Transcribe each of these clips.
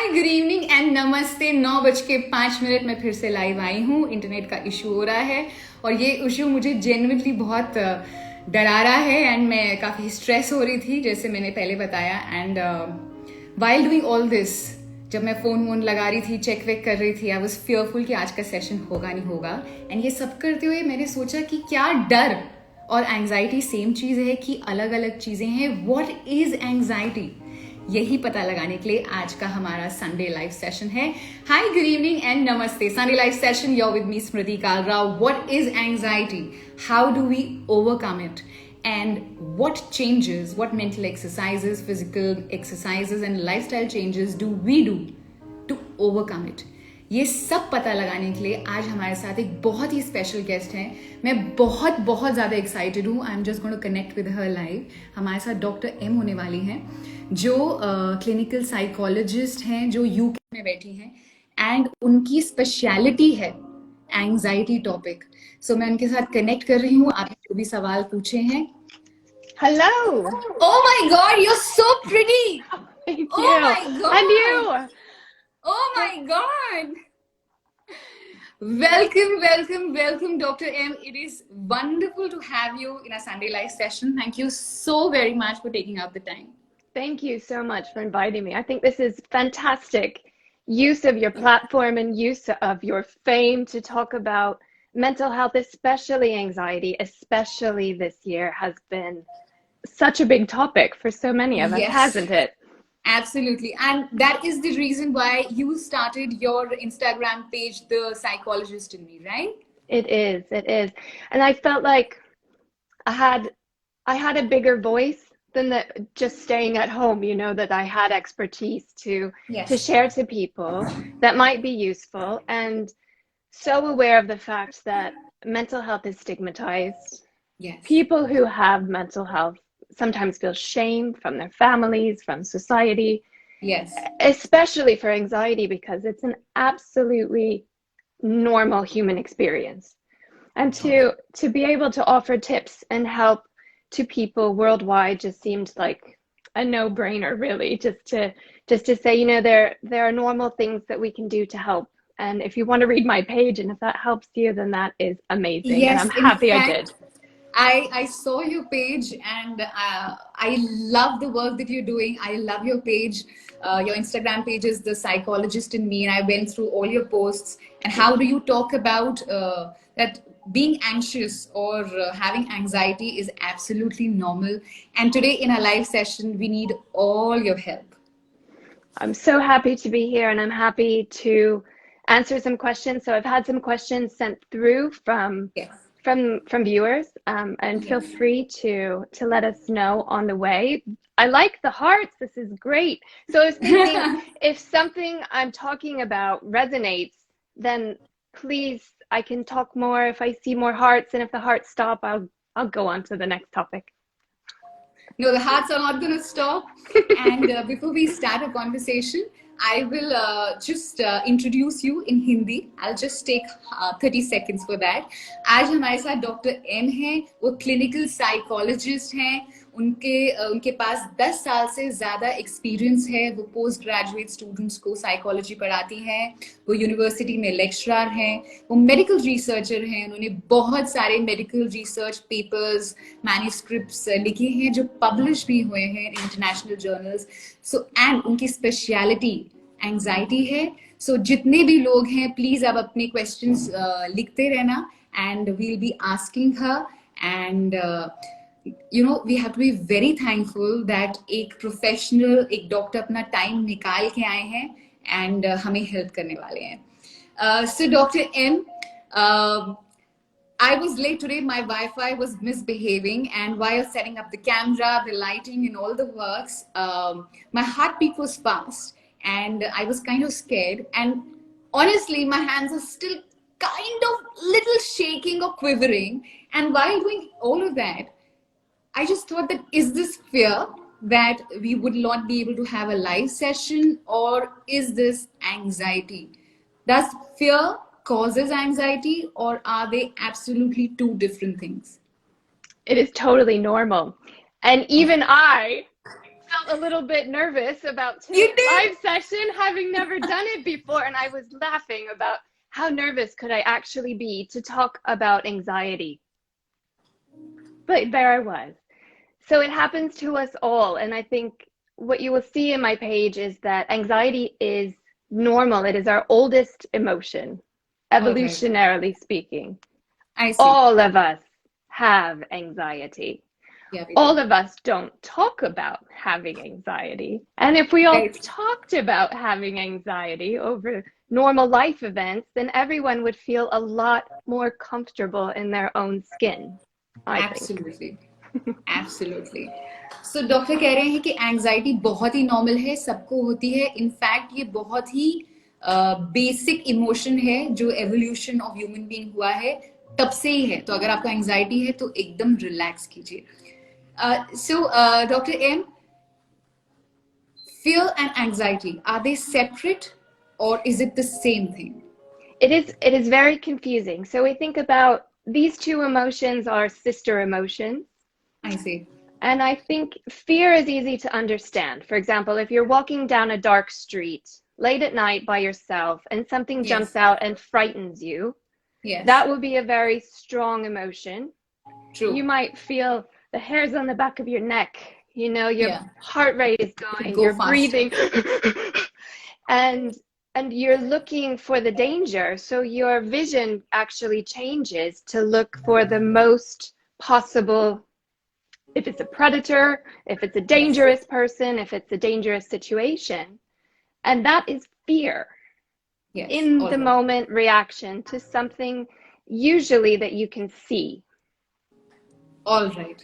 Hi good evening and नमस्ते। 9:05 में फिर से लाइव आई हूँ। इंटरनेट का इशू हो रहा है और ये इशू मुझे जेन्युइनली बहुत डरा रहा है एंड मैं काफ़ी स्ट्रेस हो रही थी, जैसे मैंने पहले बताया। And while doing all this, जब मैं फ़ोन वोन लगा रही थी, चेक वेक कर रही थी, आई वॉज फियरफुल कि आज का सेशन होगा नहीं होगा। एंड ये सब करते हुए मैंने सोचा कि क्या डर और एंग्जाइटी सेम चीज़ है कि अलग अलग चीज़ें हैं। व्हाट इज़ एंग्जाइटी, यही पता लगाने के लिए आज का हमारा संडे लाइव सेशन है। हाय गुड इवनिंग एंड नमस्ते। Sunday live session, you're with me Smiriti Kalra. What is anxiety? How do we overcome it? And what changes, what mental exercises, physical exercises and lifestyle changes do we do to overcome it? ये सब पता लगाने के लिए आज हमारे साथ एक बहुत ही स्पेशल गेस्ट हैं। मैं बहुत बहुत ज़्यादा एक्साइटेड हूँ। I am just going to connect with her live. हमारे साथ डॉक्टर एम होने वाली हैं, जो क्लिनिकल साइकोलॉजिस्ट हैं, जो यूके में बैठी हैं एंड उनकी स्पेशलिटी है एंग्जाइटी टॉपिक। सो मैं उनके साथ कनेक्ट कर रही हूँ। आप जो भी सवाल पूछे हैं। Hello. Oh my God, you're so pretty. Thank Oh you. my God. And you. Oh my God. Welcome, Dr. M. It is wonderful to have you in a Sunday live session. Thank you so very much for taking out the time. Thank you so much for inviting me. I think this is fantastic use of your platform and use of your fame to talk about mental health, especially anxiety, especially this year has been such a big topic for so many of us, Yes. hasn't it? Absolutely. And that is the reason why you started your Instagram page, The Psychologist in Me, right? It is, it is. And I felt like I had a bigger voice than just staying at home, you know, that I had expertise to Yes. share to people that might be useful, and so aware of the fact that mental health is stigmatized. Yes. People who have mental health sometimes feel shame from their families, from society. Yes. Especially for anxiety, because it's an absolutely normal human experience. And to be able to offer tips and help to people worldwide just seemed like a no-brainer, really, just to say, you know, there are normal things that we can do to help. And if you want to read my page and if that helps you, then that is amazing. Yes, and I'm happy fact, I did. I saw your page and I love the work that you're doing. I love your page. Your Instagram page is The Psychologist in Me, and I went through all your posts. And how do you talk about that being anxious or having anxiety is absolutely normal. And today in our live session, we need all your help. I'm so happy to be here, and I'm happy to answer some questions. So I've had some questions sent through from Yes. from viewers, and feel free to let us know on the way. I like the hearts. This is great. So I was thinking, if something I'm talking about resonates, then please, I can talk more if I see more hearts, and if the hearts stop, I'll go on to the next topic. No, the hearts are not going to stop. And before we start a conversation, I will just introduce you in Hindi. I'll just take 30 seconds for that. आज हमारे साथ doctor M हैं, वो clinical psychologist हैं। उनके पास 10 साल से ज़्यादा एक्सपीरियंस है। वो पोस्ट ग्रेजुएट स्टूडेंट्स को साइकोलॉजी पढ़ाती हैं। वो यूनिवर्सिटी में लेक्चरर हैं। वो मेडिकल रिसर्चर हैं। उन्होंने बहुत सारे मेडिकल रिसर्च पेपर्स, मैन्युस्क्रिप्ट्स लिखे हैं जो पब्लिश भी हुए हैं इंटरनेशनल जर्नल्स। सो एंड उनकी स्पेशलिटी एंग्जाइटी है। सो जितने भी लोग हैं, प्लीज आप अपने क्वेश्चंस लिखते रहना and we'll be asking her. And you know, we have to be very thankful that एक प्रोफेशनल, एक डॉक्टर अपना टाइम निकाल के आए हैं एंड हमें हेल्प करने वाले हैं। So Dr. M, I was late today. My Wi-Fi was misbehaving, and while setting up the camera, the lighting, and all the works, my heartbeat was fast, and I was kind of scared. And honestly, my hands are still kind of little shaking or quivering. And while doing all of that, I just thought that, is this fear that we would not be able to have a live session, or is this anxiety? Does fear causes anxiety, or are they absolutely two different things? It is totally normal. And even I felt a little bit nervous about You today's did? live session, having never done it before. And I was laughing about how nervous could I actually be to talk about anxiety. But there I was. So it happens to us all. And I think what you will see in my page is that anxiety is normal. It is our oldest emotion, All right. evolutionarily speaking. I see. All of us have anxiety. Yeah, we All do. of us don't talk about having anxiety. And if we all Very true. talked about having anxiety over normal life events, then everyone would feel a lot more comfortable in their own skin, I think. Absolutely. Absolutely. So doctor कह रहे हैं कि anxiety बहुत ही normal है, सबको होती है. In fact ये बहुत ही बेसिक इमोशन है जो एवोल्यूशन ऑफ ह्यूमन बीइंग हुआ है तब से ही है. तो अगर आपको एंजाइटी है तो एकदम रिलैक्स कीजिए. So Dr. M, fear and anxiety, are they separate or is it the same thing? It is very confusing. So we think about these two emotions are sister emotions. I see. And I think fear is easy to understand. For example, if you're walking down a dark street late at night by yourself and something jumps Yes. out and frightens you, Yes. that would be a very strong emotion. True. You might feel the hairs on the back of your neck, your Yeah. heart rate is going, Go you're faster. breathing, and you're looking for the danger. So your vision actually changes to look for the most possible, if it's a predator, if it's a dangerous person, if it's a dangerous situation. And that is fear. Yes. In All the right. moment reaction to something usually that you can see. All right.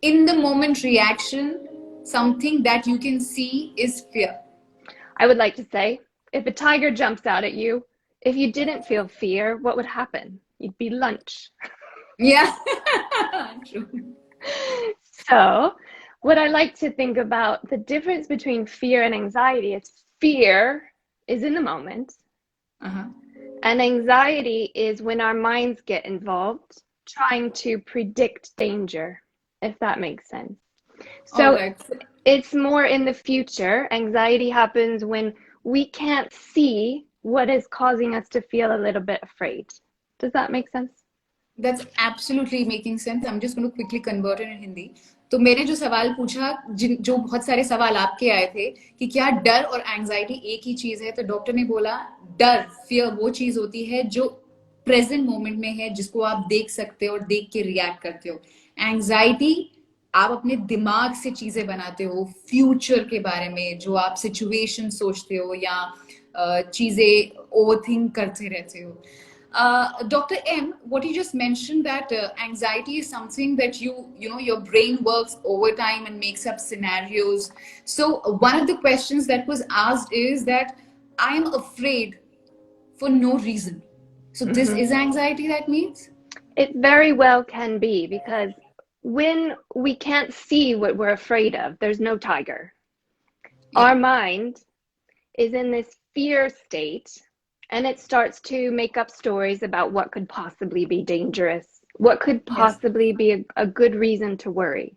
In the moment reaction, something that you can see is fear. I would like to say, if a tiger jumps out at you, if you didn't feel fear, what would happen? You'd be lunch. Yeah. True. So, what I like to think about the difference between fear and anxiety is fear is in the moment, Uh-huh. and anxiety is when our minds get involved trying to predict danger, if that makes sense. So, All right. it's more in the future. Anxiety happens when we can't see what is causing us to feel a little bit afraid. Does that make sense? That's absolutely making sense. I'm just going to quickly convert it in Hindi. तो मैंने जो सवाल पूछा, जो बहुत सारे सवाल आपके आए थे कि क्या डर और एंजाइटी एक ही चीज है, तो डॉक्टर ने बोला डर, फियर वो चीज होती है जो प्रेजेंट मोमेंट में है, जिसको आप देख सकते हो और देख के रिएक्ट करते हो. एंजाइटी आप अपने दिमाग से चीजें बनाते हो, फ्यूचर के बारे में, जो आप सिचुएशन सोचते हो या चीजें ओवरथिंक करते रहते हो. Dr. M, what you just mentioned that anxiety is something that your brain works overtime and makes up scenarios. So one of the questions that was asked is that I am afraid for no reason. So this is anxiety, that means? It very well can be, because when we can't see what we're afraid of, there's no tiger. Yeah. Our mind is in this fear state, and it starts to make up stories about what could possibly be dangerous, what could possibly be a good reason to worry.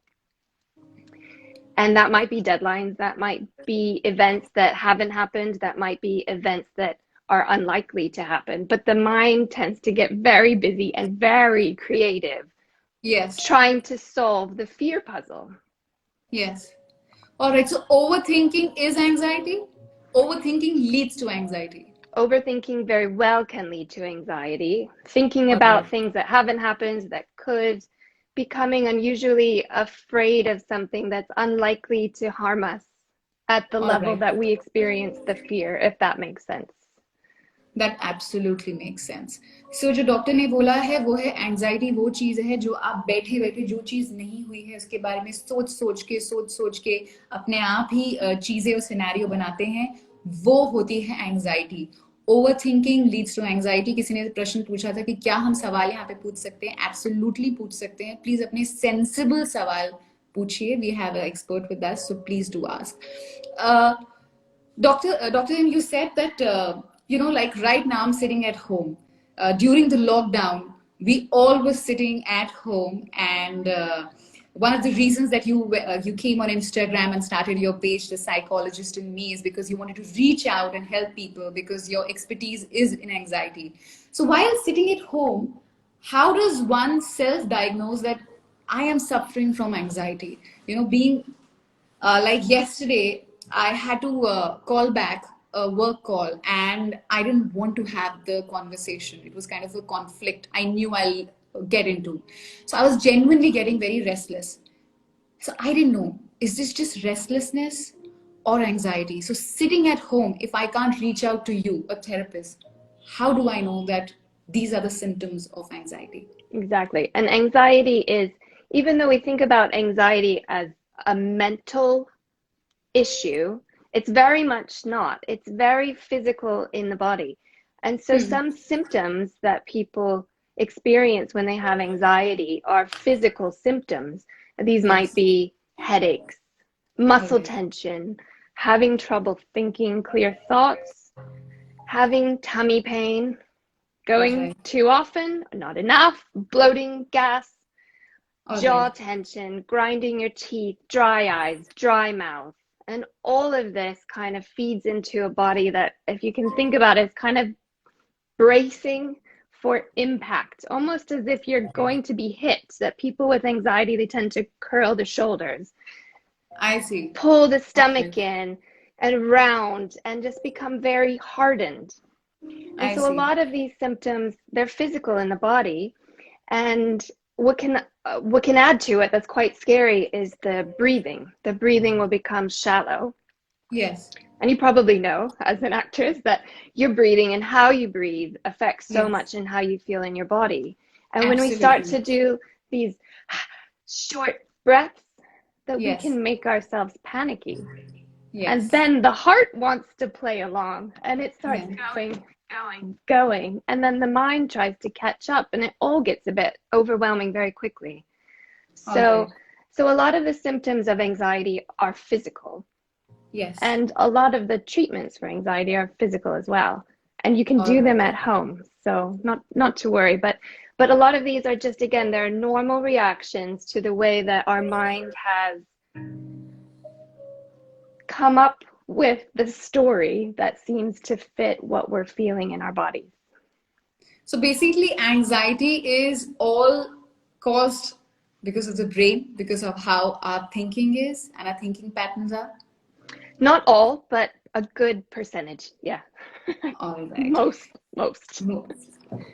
And that might be deadlines, that might be events that haven't happened, that might be events that are unlikely to happen. But the mind tends to get very busy and very creative. Yes. Trying to solve the fear puzzle. Yes. All right. So overthinking is anxiety? Overthinking leads to anxiety. Overthinking very well can lead to anxiety. Thinking about things that haven't happened, that could, becoming unusually afraid of something that's unlikely to harm us at the level that we experience the fear, if that makes sense. That absolutely makes sense. So जो doctor ने बोला है वो है anxiety, वो चीज है जो आप बैठे बैठे जो चीज नहीं हुई है उसके बारे में सोच सोच के अपने आप ही चीजें और सिनेरियो बनाते हैं, वो होती है anxiety. Overthinking leads to anxiety. किसी ने प्रश्न पूछा था कि क्या हम सवाल यहाँ पे पूछ सकते हैं? एब्सोल्युटली पूछ सकते हैं. प्लीज अपने सेंसिबल सवाल पूछिए. We have a expert with us, so please do ask. Dr. M, you said that like right now I'm sitting at home. During the lockdown, we all were sitting at home, and one of the reasons that you came on Instagram and started your page, The Psychologist in Me, is because you wanted to reach out and help people because your expertise is in anxiety. So while sitting at home, how does one self-diagnose that I am suffering from anxiety? Being like yesterday, I had to call back a work call and I didn't want to have the conversation. It was kind of a conflict I knew I'll get into. So I was genuinely getting very restless. So I didn't know, is this just restlessness or anxiety? So sitting at home, if I can't reach out to you, a therapist, how do I know that these are the symptoms of anxiety? Exactly. And anxiety is, even though we think about anxiety as a mental issue, it's very much not. It's very physical in the body. And so some symptoms that people experience when they have anxiety are physical symptoms. These might Yes. be headaches, muscle Okay. tension, having trouble thinking clear thoughts, having tummy pain, going Okay. too often, not enough, bloating, gas, All jaw right. tension, grinding your teeth, dry eyes, dry mouth. And all of this kind of feeds into a body that, if you can think about it, is kind of bracing for impact, almost as if you're going to be hit. That people with anxiety, they tend to curl the shoulders, I see. pull the All stomach right. in and round and just become very hardened. And I so a see. lot of these symptoms, they're physical in the body. And what can add to it that's quite scary is the breathing. The breathing will become shallow. Yes. And you probably know, as an actress, that your breathing and how you breathe affects so Yes. much in how you feel in your body. And when we start Absolutely. to do these short breaths, that we Yes. can make ourselves panicky. And Yes. then the heart wants to play along and it starts Yeah. going. And then the mind tries to catch up and it all gets a bit overwhelming very quickly. All right. So a lot of the symptoms of anxiety are physical. Yes. And a lot of the treatments for anxiety are physical as well. And you can All do them right. at home. So not to worry. But a lot of these are just, again, they're normal reactions to the way that our mind has come up with the story that seems to fit what we're feeling in our bodies. So basically, anxiety is all caused because of the brain, because of how our thinking is and our thinking patterns are. Not all, but a good percentage. Yeah. All right. Most.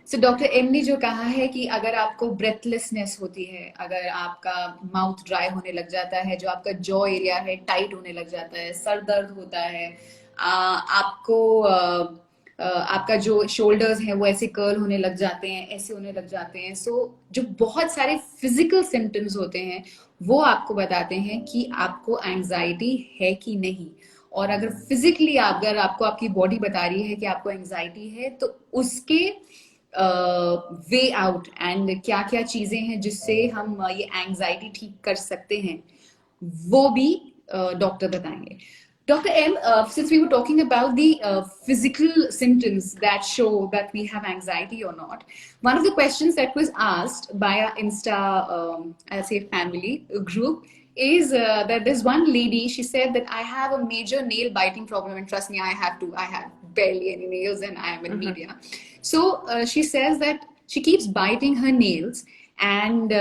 So doctor M ने जो कहा है कि अगर आपको breathlessness होती है, अगर आपका माउथ ड्राई होने लग जाता है, जो आपका जॉ एरिया है टाइट होने लग जाता है, सर दर्द होता है, आपको आपका जो शोल्डर्स हैं वो ऐसे कर्ल होने लग जाते हैं, ऐसे होने लग जाते हैं, सो जो बहुत सारे फिजिकल सिम्टम्स होते हैं वो आपको बताते हैं कि आपको एंजाइटी है कि नहीं. और अगर फिजिकली अगर आपको आपकी बॉडी बता रही है कि आपको एंजाइटी है, तो उसके वे आउट एंड क्या क्या चीजें हैं जिससे हम ये एंजाइटी ठीक कर सकते हैं, वो भी डॉक्टर बताएंगे. Dr. M, since we were talking about the physical symptoms that show that we have anxiety or not, one of the questions that was asked by our Insta, I'll say family group, is that there's one lady, she said that I have a major nail biting problem, and trust me, I have barely any nails and I am in media. So she says that she keeps biting her nails and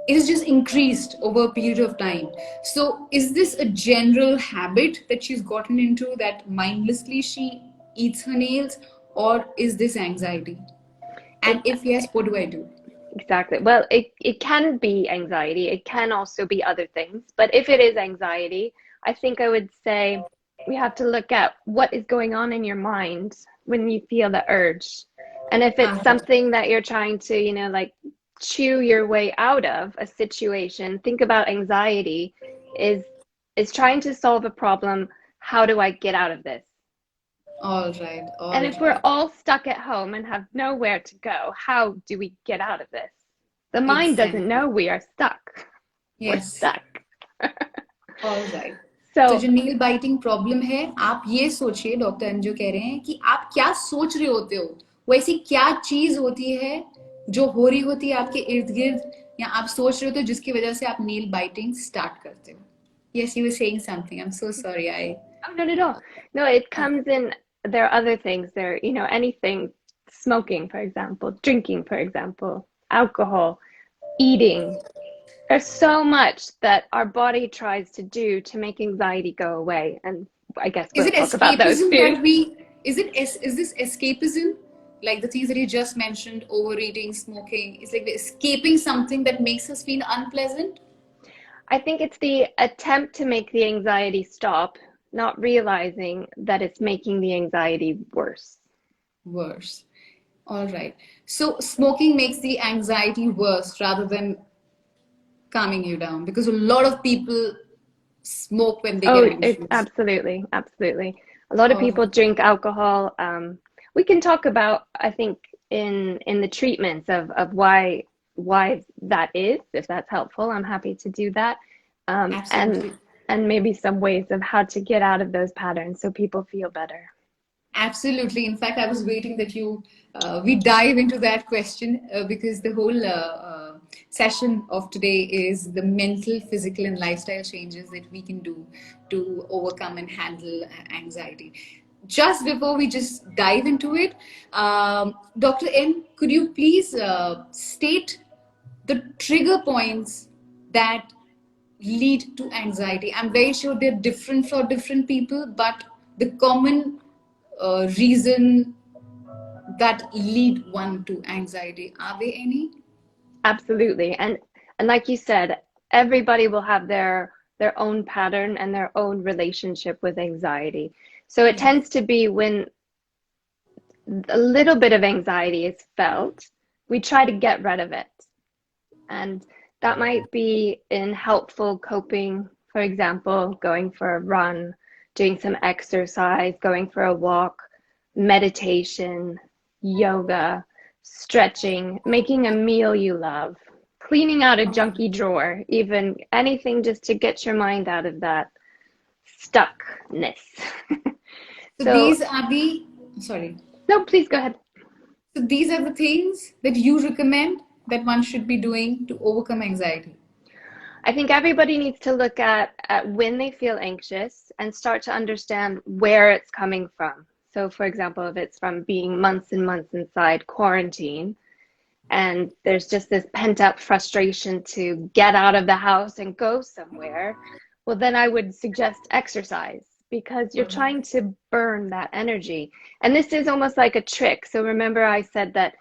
it has just increased over a period of time. So, is this a general habit that she's gotten into, that mindlessly she eats her nails, or is this anxiety? And if yes, what do I do? Exactly. Well, it can be anxiety. It can also be other things. But if it is anxiety, I think I would say we have to look at what is going on in your mind when you feel the urge. And if it's something that you're trying to, like chew your way out of a situation, think about anxiety is trying to solve a problem. How do I get out of this? All right. And if we're all stuck at home and have nowhere to go, how do we get out of this? The mind doesn't know we are stuck. We're Yes. stuck. All right. So तो जो नील biting problem है, आप ये सोचिए, doctor M जो कह रहे हैं कि आप क्या सोच रहे होते हो, वो ऐसी क्या चीज होती है जो हो रही होती है आपके इर्द गिर्द, या आप सोच रहे हो तो जिसकी वजह से आप नेल बाइटिंग स्टार्ट करते हो. Yes, you were saying something. I'm so sorry. Oh, no, no, no. No, it comes in, there are other things there, anything, smoking, for example, drinking, for example, alcohol, eating. There's so much that our body tries to do to make anxiety go away. And I guess Is we'll it talk about those escapism too. that we, is this escapism? Like the things that you just mentioned, overeating, smoking, it's like we're escaping something that makes us feel unpleasant? I think it's the attempt to make the anxiety stop, not realizing that it's making the anxiety worse. Worse. All right. So smoking makes the anxiety worse rather than calming you down because a lot of people smoke when they get Oh, it's anxious. absolutely, absolutely. A lot of All people right. drink alcohol. We can talk about, I think, in the treatments of why that is, if that's helpful. I'm happy to do that. Um, and Absolutely. and maybe some ways of how to get out of those patterns so people feel better. Absolutely. In fact, I was waiting that we dive into that question because the whole session of today is the mental, physical, and lifestyle changes that we can do to overcome and handle anxiety. Just before we just dive into it, Dr. M, could you please state the trigger points that lead to anxiety? I'm very sure they're different for different people, but the common reason that lead one to anxiety, are there any? Absolutely. And like you said, everybody will have their own pattern and their own relationship with anxiety. So it Yes. tends to be when a little bit of anxiety is felt, we try to get rid of it. And that might be in helpful coping, for example, going for a run, doing some exercise, going for a walk, meditation, yoga, stretching, making a meal you love, cleaning out a junky drawer, even anything just to get your mind out of that stuckness. So So, these are the, sorry. no, please go ahead. So these are the things that you recommend that one should be doing to overcome anxiety. I think everybody needs to look at when they feel anxious and start to understand where it's coming from. So, for example, if it's from being months and months inside quarantine, and there's just this pent up frustration to get out of the house and go somewhere, well, then I would suggest exercise because you're All right. trying to burn that energy. And this is almost like a trick. So remember I said that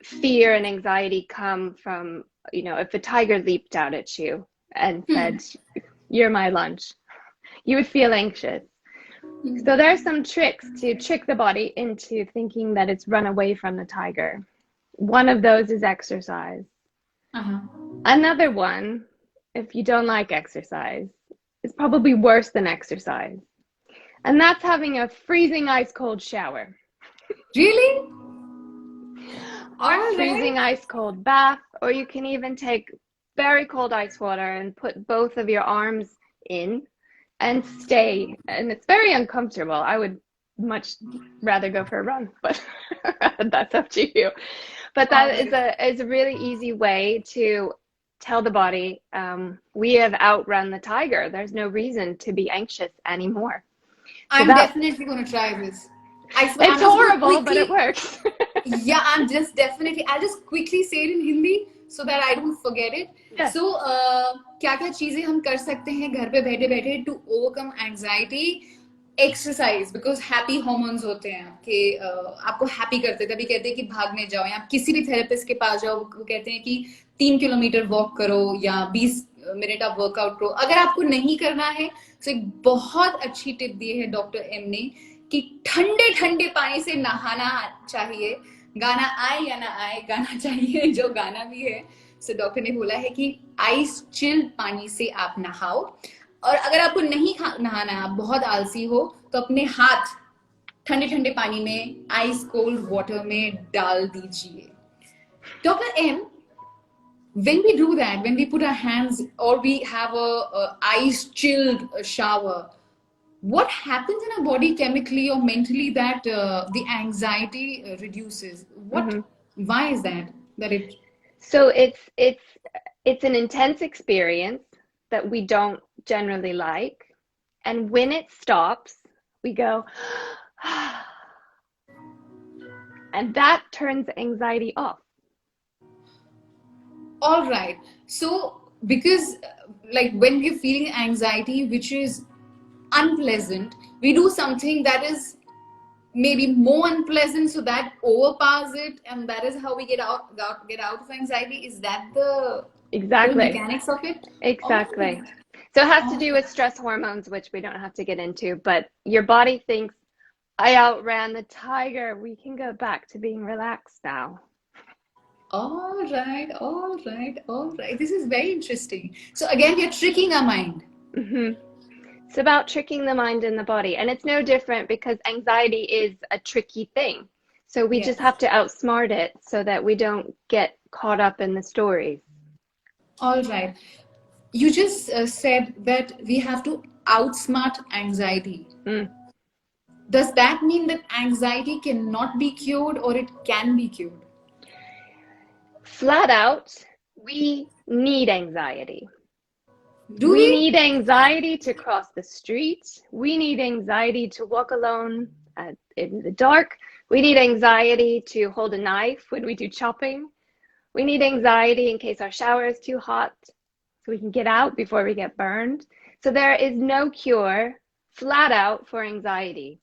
fear and anxiety come from, if a tiger leaped out at you and said, "You're my lunch," you would feel anxious. So there are some tricks to trick the body into thinking that it's run away from the tiger. One of those is exercise. Uh-huh. Another one, if you don't like exercise, is probably worse than exercise. And that's having a freezing ice cold shower Really? or a All freezing right. ice cold bath, or you can even take very cold ice water and put both of your arms in and stay. And it's very uncomfortable. I would much rather go for a run, but that's up to you. But All that right. is a really easy way to tell the body, we have outrun the tiger. There's no reason to be anxious anymore. So I'm that definitely going to try this. I swear, it's I'm just going to horrible, but it quickly. works. Yeah, I'll just quickly say it in Hindi so that I don't forget it. Yes. So, क्या क्या चीजें हम कर सकते हैं घर पे बैठे बैठे to overcome anxiety? Exercise, because happy hormones होते हैं आपके, आपको happy करते हैं. कभी कहते हैं कि भागने जाओ, या आप किसी भी थेरेपिस्ट के पास जाओ, वो कहते हैं कि 3 किलोमीटर वॉक करो या 20 मिनट आप वर्कआउट करो. अगर आपको नहीं करना है तो एक बहुत अच्छी टिप दी है डॉक्टर एम ने कि ठंडे ठंडे पानी से नहाना चाहिए. गाना आए या ना आए, गाना चाहिए, जो गाना भी है. सो डॉक्टर ने बोला है कि आइस चिल्ड पानी से आप नहाओ. और अगर आपको नहीं नहाना, आप बहुत आलसी हो, तो अपने हाथ ठंडे ठंडे पानी में, आइस कोल्ड वाटर में डाल दीजिए. Doctor M, when we do that, when we put our hands or we have a ice chilled shower, what happens in our body chemically or mentally that the anxiety reduces? What? Mm-hmm. Why is that? That it? So it's an intense experience that we don't generally like. And when it stops, we go, and that turns anxiety off. All right. So, because like when we're feeling anxiety, which is unpleasant, we do something that is maybe more unpleasant, so that overpowers it, and that is how we get out of anxiety. Is that the whole Exactly. mechanics of it? All Exactly. right. So it has to All do right. with stress hormones, which we don't have to get into, but your body thinks, I outran the tiger. We can go back to being relaxed now. All right. All right. All right. This is very interesting. So again, we are tricking our mind. Hmm. It's about tricking the mind and the body. And it's no different because anxiety is a tricky thing. So we just Yes. have to outsmart it so that we don't get caught up in the stories. All right. You just said that we have to outsmart anxiety. Mm. Does that mean that anxiety cannot be cured or it can be cured? Flat out, we need anxiety. Do We we? need anxiety to cross the street. We need anxiety to walk alone in the dark. We need anxiety to hold a knife when we do chopping. We need anxiety in case our shower is too hot so we can get out before we get burned. So there is no cure flat out for anxiety.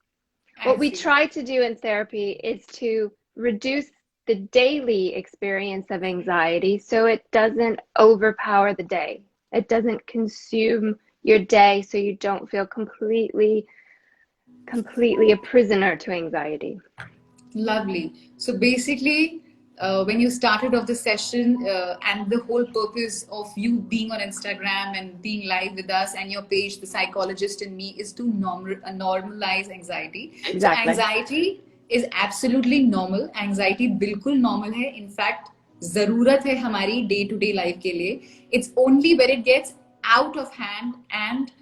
I What we see. try to do in therapy is to reduce the daily experience of anxiety so it doesn't overpower the day. It doesn't consume your day so you don't feel completely a prisoner to anxiety. Lovely. So basically, when you started off the session, and the whole purpose of you being on Instagram and being live with us and your page, The Psychologist in Me, is to normalize anxiety. So Exactly. anxiety is absolutely normal. Anxiety बिल्कुल normal है. In fact, ज़रूरत है हमारी day to day life के लिए. It's only when it gets out of hand and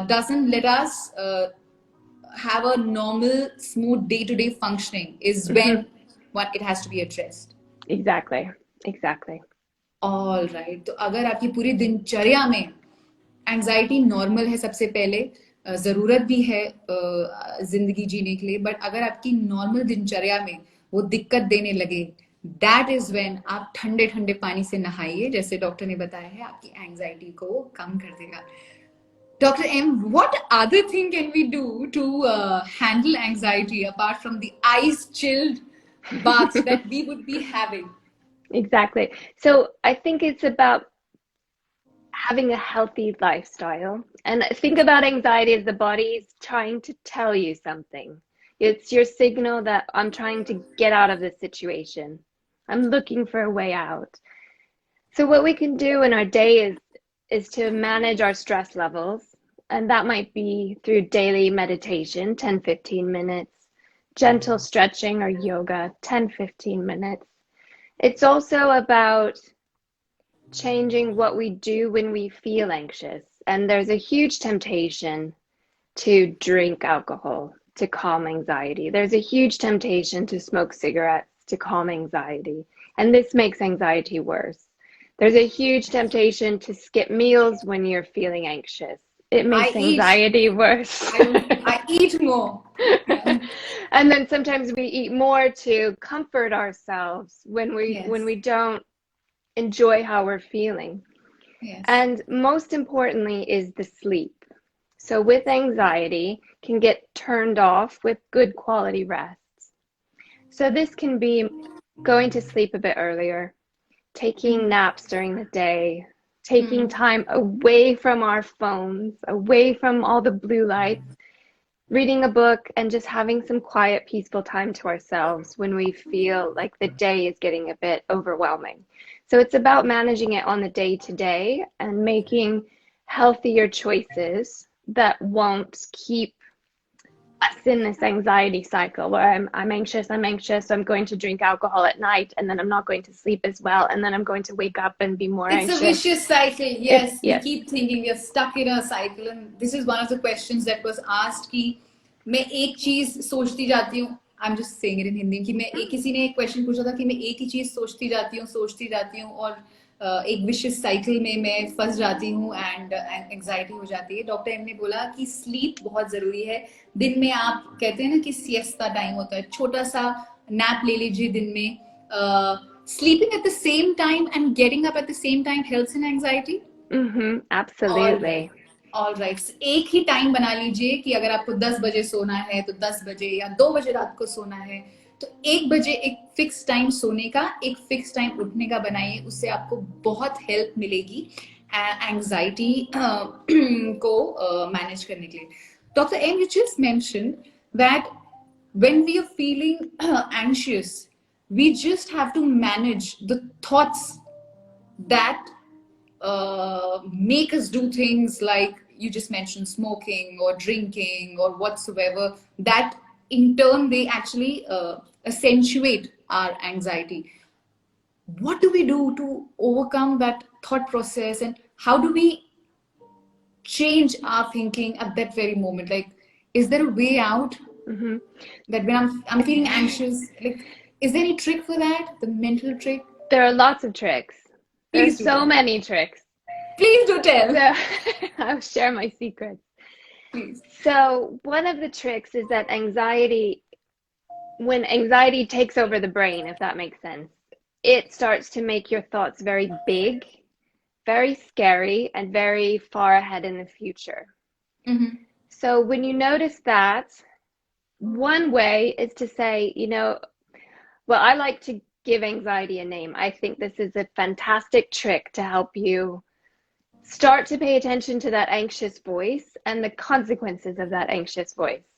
doesn't let us have a normal, smooth day-to-day functioning is Mm-hmm. when what it has to be addressed. Exactly. Exactly. All right, तो अगर आपकी पूरी दिनचर्या में anxiety normal है, सबसे पहले जरूरत भी है जिंदगी जीने के लिए, बट अगर आपकी नॉर्मल दिनचर्या में वो दिक्कत देने लगे, दैट इज व्हेन आप ठंडे ठंडे पानी से नहाइए, जैसे डॉक्टर ने बताया है, आपकी एंजाइटी को वो कम कर देगा. Dr. M, what other thing can we do to handle anxiety apart from the ice chilled baths that we would be having? Exactly. So I think it's about having a healthy lifestyle. And think about anxiety as the body's trying to tell you something. It's your signal that I'm trying to get out of this situation. I'm looking for a way out. So what we can do in our day is to manage our stress levels. And that might be through daily meditation, 10, 15 minutes, gentle stretching or yoga, 10, 15 minutes. It's also about changing what we do when we feel anxious. And there's a huge temptation to drink alcohol to calm anxiety. There's a huge temptation to smoke cigarettes to calm anxiety. And this makes anxiety worse. There's a huge temptation to skip meals when you're feeling anxious. It I makes eat. anxiety worse. I eat more. Yeah. And then sometimes we eat more to comfort ourselves when Yes. we don't enjoy how we're feeling. Yes. And most importantly is the sleep. So with anxiety can get turned off with good quality rest. So this can be going to sleep a bit earlier, taking naps during the day, taking Hmm. time away from our phones, away from all the blue lights, reading a book and just having some quiet, peaceful time to ourselves when we feel like the day is getting a bit overwhelming. So it's about managing it on the day to day and making healthier choices that won't keep us in this anxiety cycle where I'm anxious, so I'm going to drink alcohol at night and then I'm not going to sleep as well and then I'm going to wake up and be more It's a anxious. vicious cycle. It's Yes, we yes. keep thinking we are stuck in a cycle, and this is one of the questions that was asked कि मैं एक चीज सोचती जाती हूँ, I am just saying it in Hindi कि मैं एक किसी ने एक क्वेश्चन पूछा था कि मैं एक ही चीज सोचती जाती हूँ और एक विशियस साइकिल में मैं फंस जाती हूँ एंड एंग्जाइटी हो जाती है. डॉक्टर एम ने बोला कि स्लीप बहुत जरूरी है. दिन में आप कहते हैं ना कि सिएस्ता टाइम होता है, छोटा सा नैप ले लीजिए दिन में. Sleeping at the same time and getting up at the same time helps in anxiety. All Absolutely. Right. All right. एक ही टाइम बना लीजिए कि अगर आपको 10 बजे सोना है तो 10 बजे, या 2 बजे रात को सोना है तो 1 बजे एक फिक्स टाइम सोने का, एक फिक्स टाइम उठने का बनाइए. उससे आपको बहुत हेल्प मिलेगी एंग्जाइटी को मैनेज करने के लिए. Doctor M, you just mention that when we are feeling anxious, we just have to manage the thoughts that make us do things like you just mentioned, smoking or drinking or whatsoever, that in turn they actually accentuate our anxiety. What do we do to overcome that thought process, and how do we change our thinking at that very moment? Like, is there a way out? That when I'm feeling anxious, like, is there any trick for that, the mental trick? There are lots of tricks. Please There's do so tell. many tricks. Please do tell. So I'll share my secrets. Please. So one of the tricks is that when anxiety takes over the brain, if that makes sense, it starts to make your thoughts very big, very scary, and very far ahead in the future. Mm-hmm. So when you notice that, one way is to say, well, I like to give anxiety a name. I think this is a fantastic trick to help you start to pay attention to that anxious voice and the consequences of that anxious voice.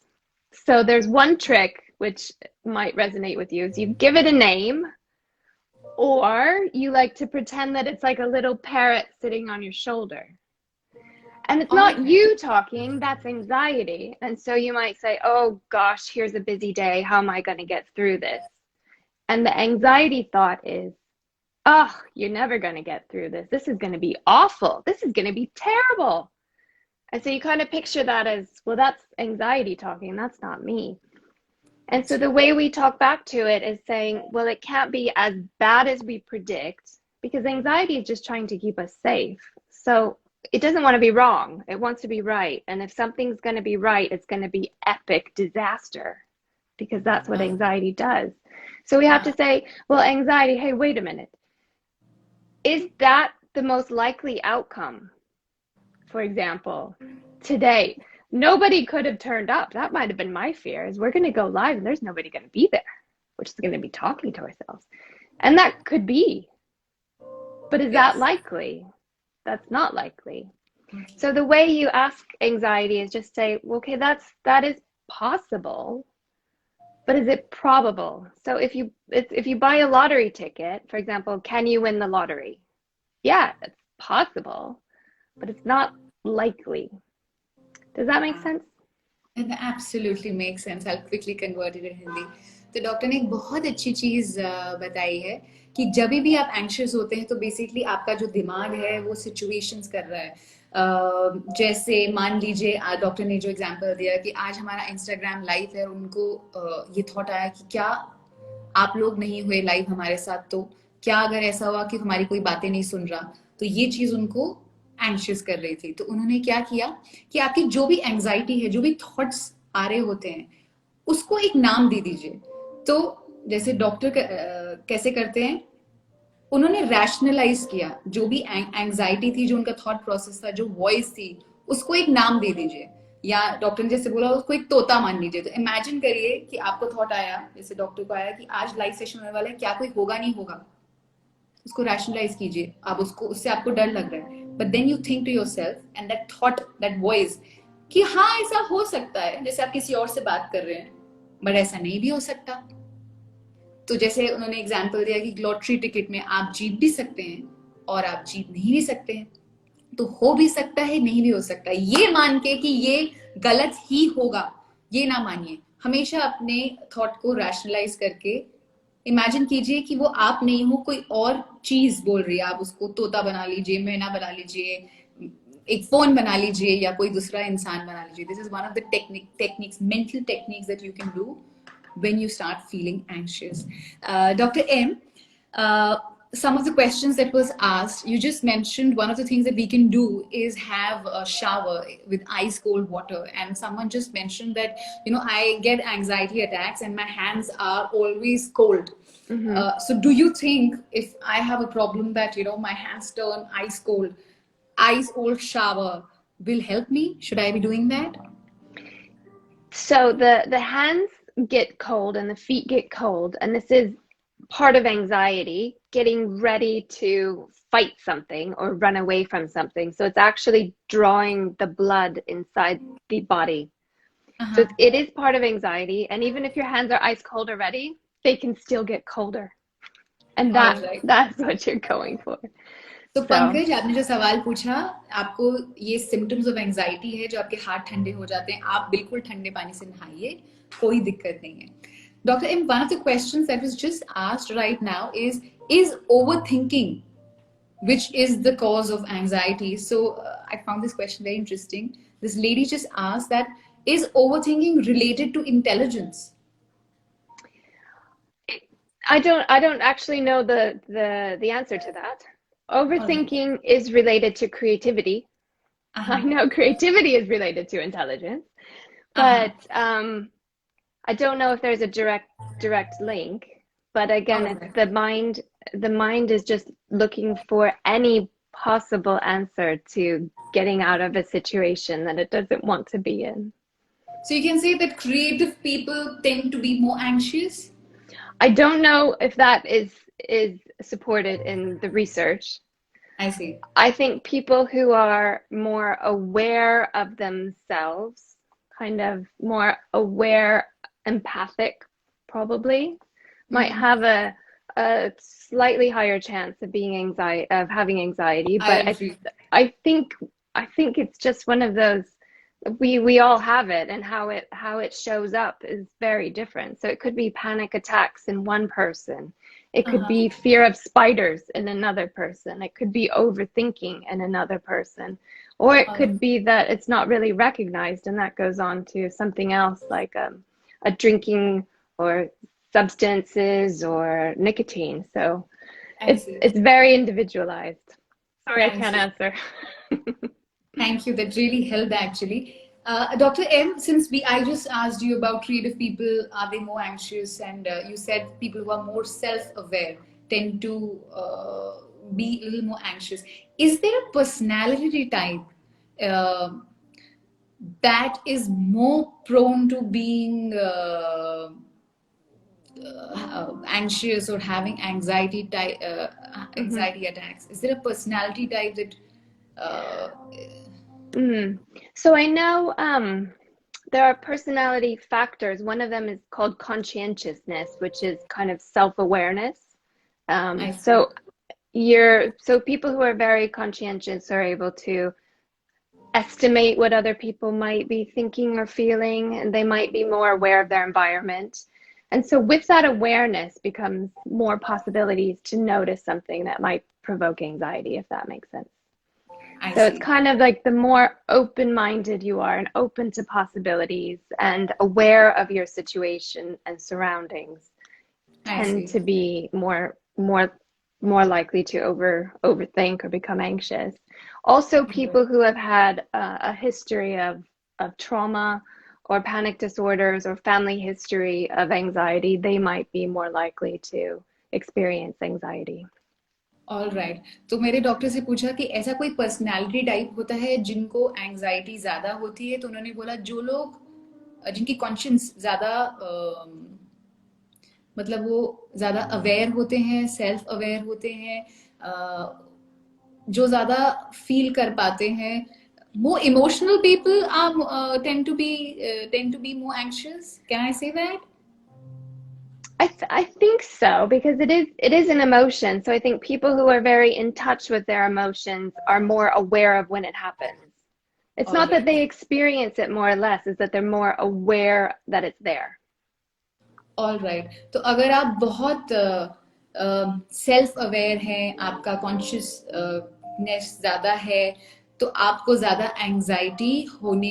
So there's one trick which might resonate with you, is you give it a name, or you like to pretend that it's like a little parrot sitting on your shoulder. And it's not you talking, that's anxiety. And so you might say, oh gosh, here's a busy day. How am I going to get through this? And the anxiety thought is, oh, you're never going to get through this. This is going to be awful. This is going to be terrible. And so you kind of picture that as, well, that's anxiety talking. That's not me. And so the way we talk back to it is saying, well, it can't be as bad as we predict, because anxiety is just trying to keep us safe. So it doesn't want to be wrong. It wants to be right. And if something's going to be right, it's going to be epic disaster, because that's what anxiety does. So we have to say, well, anxiety, hey, wait a minute. Is that the most likely outcome? For example, today, nobody could have turned up. That might have been my fear, is we're going to go live and there's nobody going to be there. We're just going to be talking to ourselves. And that could be. But is that likely? That's not likely. So the way you ask anxiety is just say, okay, that is possible, but is it probable? So if you buy a lottery ticket, for example, can you win the lottery? Yeah, it's possible, but it's not likely. Does that make sense? It absolutely makes sense. I'll quickly convert it in Hindi. तो doctor ने एक बहुत अच्छी चीज बताई है कि जब भी आप एंशियस होते हैं तो बेसिकली आपका जो दिमाग है वो सिचुएशंस कर रहा है. जैसे मान लीजिए डॉक्टर ने जो एग्जांपल दिया कि आज हमारा इंस्टाग्राम लाइव है और उनको ये थॉट आया कि क्या आप लोग नहीं हुए लाइव हमारे साथ, तो क्या अगर ऐसा हुआ कि हमारी कोई बातें नहीं सुन रहा, तो ये चीज उनको एंशियस कर रही थी. तो उन्होंने क्या किया कि आपकी जो भी एंजाइटी है, जो भी थॉट्स आ रहे होते हैं, उसको एक नाम दे दीजिए. तो जैसे डॉक्टर कैसे करते हैं, उन्होंने रैशनलाइज किया जो भी एंजाइटी थी, जो उनका थॉट प्रोसेस था, जो वॉइस थी, उसको एक नाम दे दीजिए. या डॉक्टर ने जैसे बोला उसको एक तोता मान लीजिए. तो इमेजिन करिए कि आपको थॉट आया, जैसे डॉक्टर को आया कि आज लाइव सेशन होने वाला है, क्या कोई होगा नहीं होगा, उसको रैशनलाइज कीजिए. आप उससे आपको डर लग रहा है, but then you think to yourself and that thought, that voice, कि हाँ ऐसा हो सकता है, जैसे आप किसी और से बात कर रहे हैं, बट ऐसा नहीं भी हो सकता. तो जैसे उन्होंने एग्जाम्पल दिया कि लॉटरी टिकट में आप जीत भी सकते हैं और आप जीत नहीं भी सकते हैं. तो हो भी सकता है, नहीं भी हो सकता है. ये मान के कि ये गलत ही होगा, ये ना मानिए. हमेशा अपने थॉट को रैशनलाइज करके इमेजिन कीजिए कि वो आप नहीं हो, कोई और चीज बोल रही है. आप उसको तोता बना लीजिए, मैना बना लीजिए, एक फोन बना लीजिए, या कोई दूसरा इंसान बना लीजिए. This is one of the techniques, mental techniques that you can do when you start feeling anxious. Dr. M, some of the questions that was asked, you just mentioned one of the things that we can do is have a shower with ice cold water. And someone just mentioned that, I get anxiety attacks and my hands are always cold. So do you think if I have a problem that, my hands turn ice cold shower will help me? Should I be doing that? So the hands get cold and the feet get cold, and this is part of anxiety, getting ready to fight something or run away from something. So it's actually drawing the blood inside the body. So it is part of anxiety, and even if your hands are ice cold already, they can still get colder. And All right. that's what you're going for. तो पंकज, आपने जो सवाल पूछा, आपको ये symptoms of anxiety है जो आपके हाथ ठंडे हो जाते हैं, आप बिल्कुल ठंडे पानी से नहाइए, कोई दिक्कत नहीं है. Dr. M, one of the questions that was just asked right now is overthinking, which is the cause of anxiety? So I found this question very interesting. This lady just asked that, is overthinking related to intelligence? I don't actually know the answer to that. Overthinking is related to creativity. I know creativity is related to intelligence, but I don't know if there's a direct link. But again, it's the mind is just looking for any possible answer to getting out of a situation that it doesn't want to be in. So you can say that creative people tend to be more anxious? I don't know if that is supported in the research. I see. I think people who are more aware of themselves, kind of more aware, empathic, probably, might have a slightly higher chance of having anxiety. But I think it's just one of those. We all have it, and how it shows up is very different. So it could be panic attacks in one person. It could be fear of spiders in another person. It could be overthinking in another person. Or it could be that it's not really recognized, and that goes on to something else like a drinking or substances or nicotine. So it's very individualized. Sorry, I can't answer. Thank you. That really helped actually. Dr. M, since I just asked you about creative people, are they more anxious? And you said people who are more self-aware tend to be a little more anxious. Is there a personality type that is more prone to being anxious or having anxiety attacks? Is there a personality type that So I know there are personality factors. One of them is called conscientiousness, which is kind of self-awareness. So people who are very conscientious are able to estimate what other people might be thinking or feeling, and they might be more aware of their environment. And so with that awareness becomes more possibilities to notice something that might provoke anxiety, if that makes sense. So it's kind of like the more open-minded you are and open to possibilities and aware of your situation and surroundings tend to be more likely to overthink or become anxious. Also, people who have had a history of trauma or panic disorders or family history of anxiety, they might be more likely to experience anxiety. All right. तो मेरे doctor से पूछा कि ऐसा कोई personality type होता है जिनको एंजाइटी ज्यादा होती है, तो उन्होंने बोला जो लोग जिनकी कॉन्शियस ज्यादा मतलब वो ज्यादा अवेयर होते हैं, सेल्फ अवेयर होते हैं, जो ज्यादा फील कर पाते हैं, more emotional people tend to be more anxious. Can I say that? I think so, because it is an emotion. So I think people who are very in touch with their emotions are more aware of when it happens. It's not that they experience it more or less, it's that they're more aware that it's there. All right. तो अगर आप बहुत self aware हैं, आपका consciousness ज्यादा है, तो आपको ज्यादा एंजाइटी होने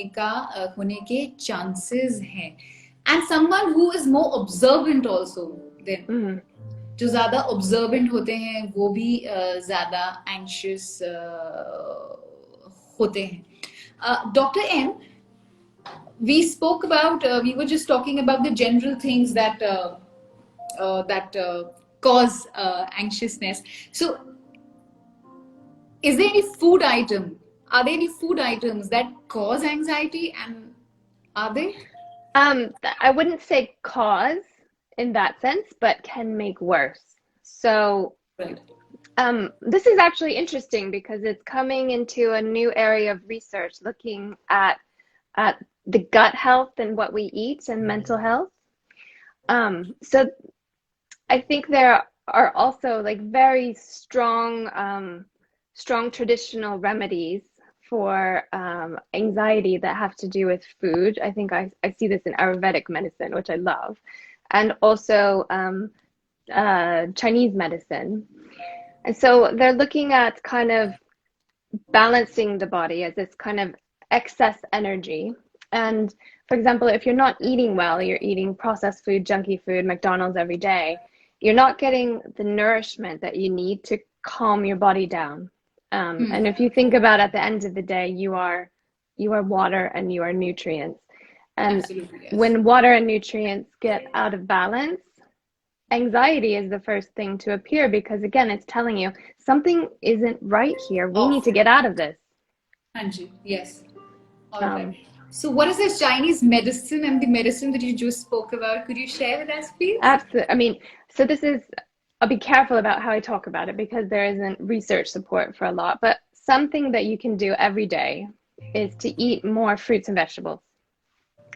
के चांसेस हैं. and someone who is more observant also then Mhm. जो ज्यादा ऑब्जर्वेंट होते हैं वो भी ज्यादा एंशियस होते हैं doctor M we spoke about we were just talking about the general things that cause anxiousness. So is there any food item, are there any food items that cause anxiety, and are they? I wouldn't say cause in that sense, but can make worse. So Right. this is actually interesting because it's coming into a new area of research looking at the gut health and what we eat and mental health. So I think there are also like very strong traditional remedies for anxiety that have to do with food. I think I see this in Ayurvedic medicine, which I love, and also Chinese medicine. And so they're looking at kind of balancing the body as this kind of excess energy. And for example, if you're not eating well, you're eating processed food, junky food, McDonald's every day, you're not getting the nourishment that you need to calm your body down. And if you think about at the end of the day, you are water and you are nutrients. And Absolutely, yes. when water and nutrients get out of balance, anxiety is the first thing to appear because again, it's telling you something isn't right here. We need to get out of this. Anji, yes. All Um, right. So what is this Chinese medicine and the medicine that you just spoke about? Could you share with us, please? Absolutely. I mean, so this is, I'll be careful about how I talk about it because there isn't research support for a lot, but something that you can do every day is to eat more fruits and vegetables.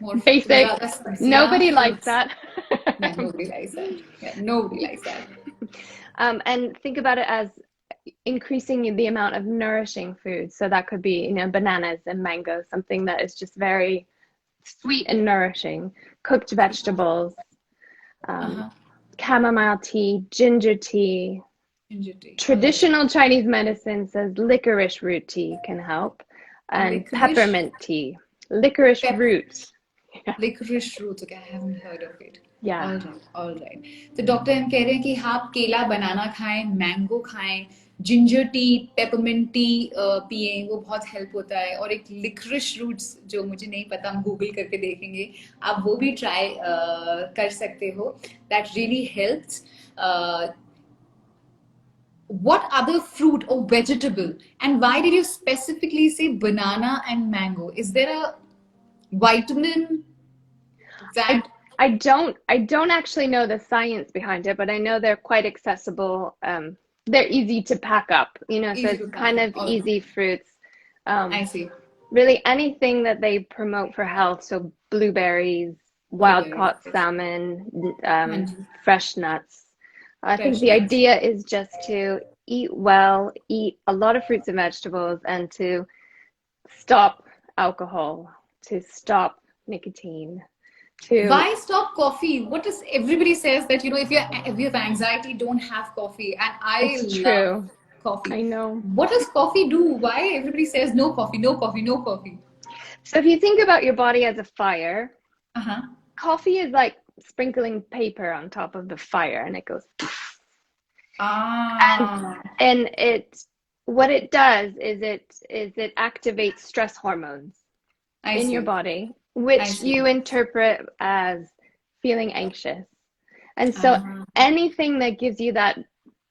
More Basic. ज़्यादा सब्जियां, Nobody likes fruits. that. Yeah, nobody likes that. Yeah, nobody likes that. And think about it as increasing the amount of nourishing food. So that could be, bananas and mangoes, something that is just very sweet and nourishing. Cooked vegetables, chamomile tea, ginger tea. Ginger tea. Traditional Chinese medicine says licorice root tea can help, and Licorice? peppermint tea. Licorice root. Licorice root. Okay, I haven't heard of it. Yeah. All right, all right. तो doctor M कह रहे हैं कि आप केला बनाना खाएं, mango खाएं, ginger tea, peppermint T पिएं, वो बहुत हेल्प होता है. और एक लिक्रिश रूट्स जो मुझे नहीं पता, हम गूगल करके देखेंगे, आप वो भी ट्राई कर सकते हो. That really helps. What other fruit or vegetable, and why did you specifically say banana and mango? Is there a vitamin that I don't actually know the science behind it, but I know they're quite accessible. They're easy to pack up, so it's kind of easy fruits. I see. Really anything that they promote for health, so blueberries, wild-caught salmon, fresh nuts. I think the idea is just to eat well, eat a lot of fruits and vegetables, and to stop alcohol, to stop nicotine. Why stop coffee? What is everybody says that if you have anxiety, don't have coffee, and I love coffee. I know. What does coffee do? Why everybody says no coffee, no coffee, no coffee? So if you think about your body as a fire, coffee is like sprinkling paper on top of the fire, and it goes. And what it does is it activates stress hormones in your body, which you interpret as feeling anxious. And so anything that gives you that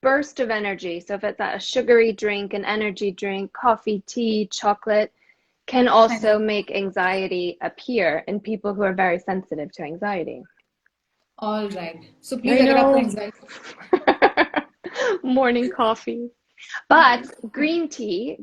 burst of energy, so if it's a sugary drink, an energy drink, coffee, tea, chocolate, can also make anxiety appear in people who are very sensitive to anxiety. All right. So please, agar aapko anxiety morning coffee. But green tea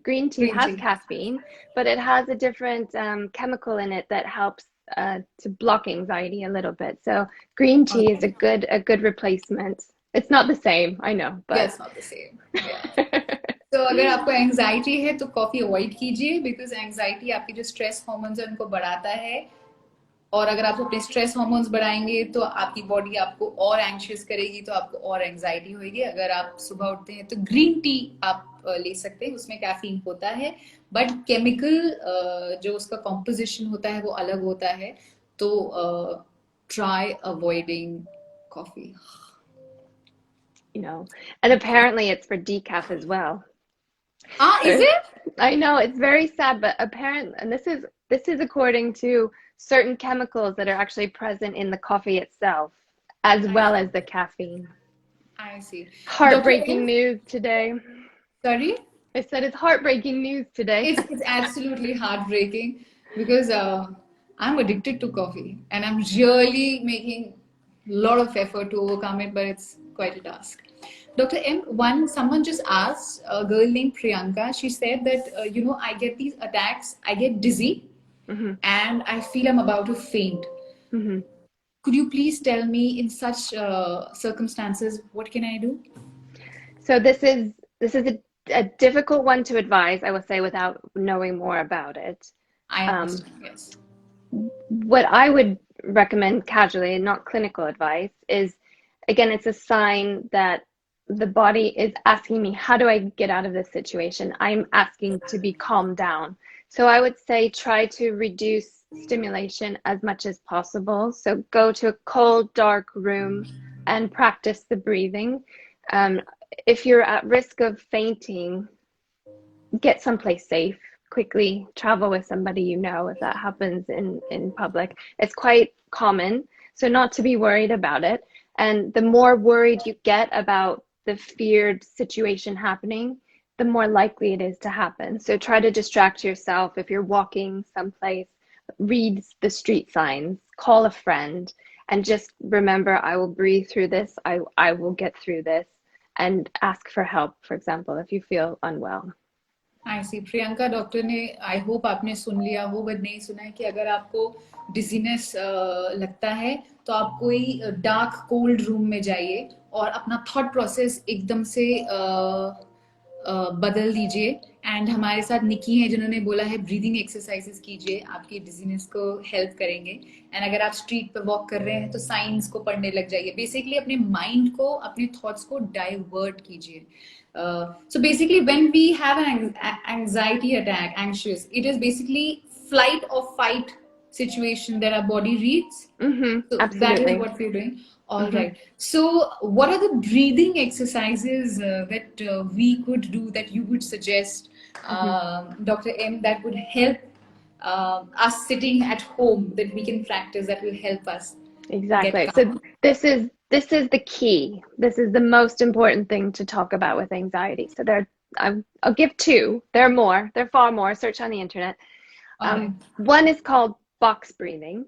has caffeine, but it has a different chemical in it that helps to block anxiety a little bit. So green tea is a good replacement. It's not the same, I know, but it's not the same. Yeah. So अगर आपको anxiety है तो coffee avoid कीजिए, because anxiety आपके जो stress hormones है उनको बढ़ाता है. और अगर आप अपने स्ट्रेस हार्मोन्स बढ़ाएंगे तो आपकी बॉडी आपको और एंग्शियस करेगी, तो आपको और एंजाइटी होगी. अगर आप सुबह उठते हैं तो ग्रीन टी आप ले सकते हैं, उसमें कैफीन होता है, बट केमिकल जो उसका कॉम्पोजिशन होता है वो अलग होता है. तो try avoiding coffee. You know, and apparently it's for decaf as well. Is There's, it? I know it's very sad, but apparently, and this is according to certain chemicals that are actually present in the coffee itself, as I well see. as the caffeine. I see. Dr. Heartbreaking M, news today. sorry? I said it's heartbreaking news today. It's absolutely heartbreaking because I'm addicted to coffee and I'm really making a lot of effort to overcome it, but it's quite a task. Dr. M, someone just asked a girl named Priyanka. She said that I get these attacks, I get dizzy, Hmm. and I feel I'm about to faint. Hmm. Could you please tell me in such circumstances what can I do? So this is a difficult one to advise, I will say, without knowing more about it. I Um, understand. Yes. what I would recommend casually, and not clinical advice, is again, it's a sign that the body is asking me, how do I get out of this situation? I'm asking to be calmed down. So I would say try to reduce stimulation as much as possible. So go to a cold, dark room and practice the breathing. Um, if you're at risk of fainting, get someplace safe quickly, travel with somebody you know if that happens in public. It's quite common, so not to be worried about it. And the more worried you get about the feared situation happening, the more likely it is to happen. So try to distract yourself if you're walking someplace, read the street signs, call a friend, and just remember, I will breathe through this. I will get through this, and ask for help, for example, if you feel unwell. I see Priyanka doctor ने I hope आपने सुन लिया हो but नहीं सुना है कि अगर आपको डिजीनेस लगता है तो आप कोई डार्क कोल्ड रूम में जाइए और अपना थॉट प्रोसेस एकदम से बदल दीजिए एंड हमारे साथ निकी है जिन्होंने बोला है ब्रीदिंग एक्सरसाइजेस कीजिए आपकी डिजीनेस को हेल्प करेंगे एंड अगर आप स्ट्रीट पर वॉक कर रहे हैं तो साइंस को पढ़ने लग जाइए बेसिकली अपने माइंड को अपने थॉट्स को डाइवर्ट कीजिए so basically when we have an anxiety attack anxious it is basically flight or fight situation that our body reads so that is Absolutely. what we're doing all Hmm. right so what are the breathing exercises that we could do that you would suggest Hmm. Dr. M that would help us sitting at home that we can practice that will help us get Exactly. So calm this is the key. This is the most important thing to talk about with anxiety. So I'll give two. There are more. There are far more. Search on the internet. all right One is called box breathing,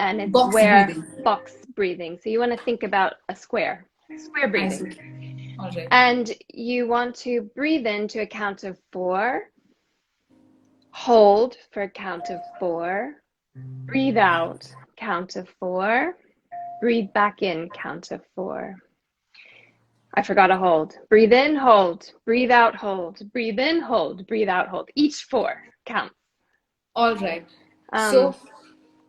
and it's box where breathing box breathing. So you want to think about a square I breathing, see all right and you want to breathe in to a count of 4, hold for a count of 4, breathe out, count of 4, breathe back in, count of 4. I forgot a hold. Breathe in, hold, breathe out, hold, breathe in, hold, breathe out, hold. Each 4 counts. all right Um, so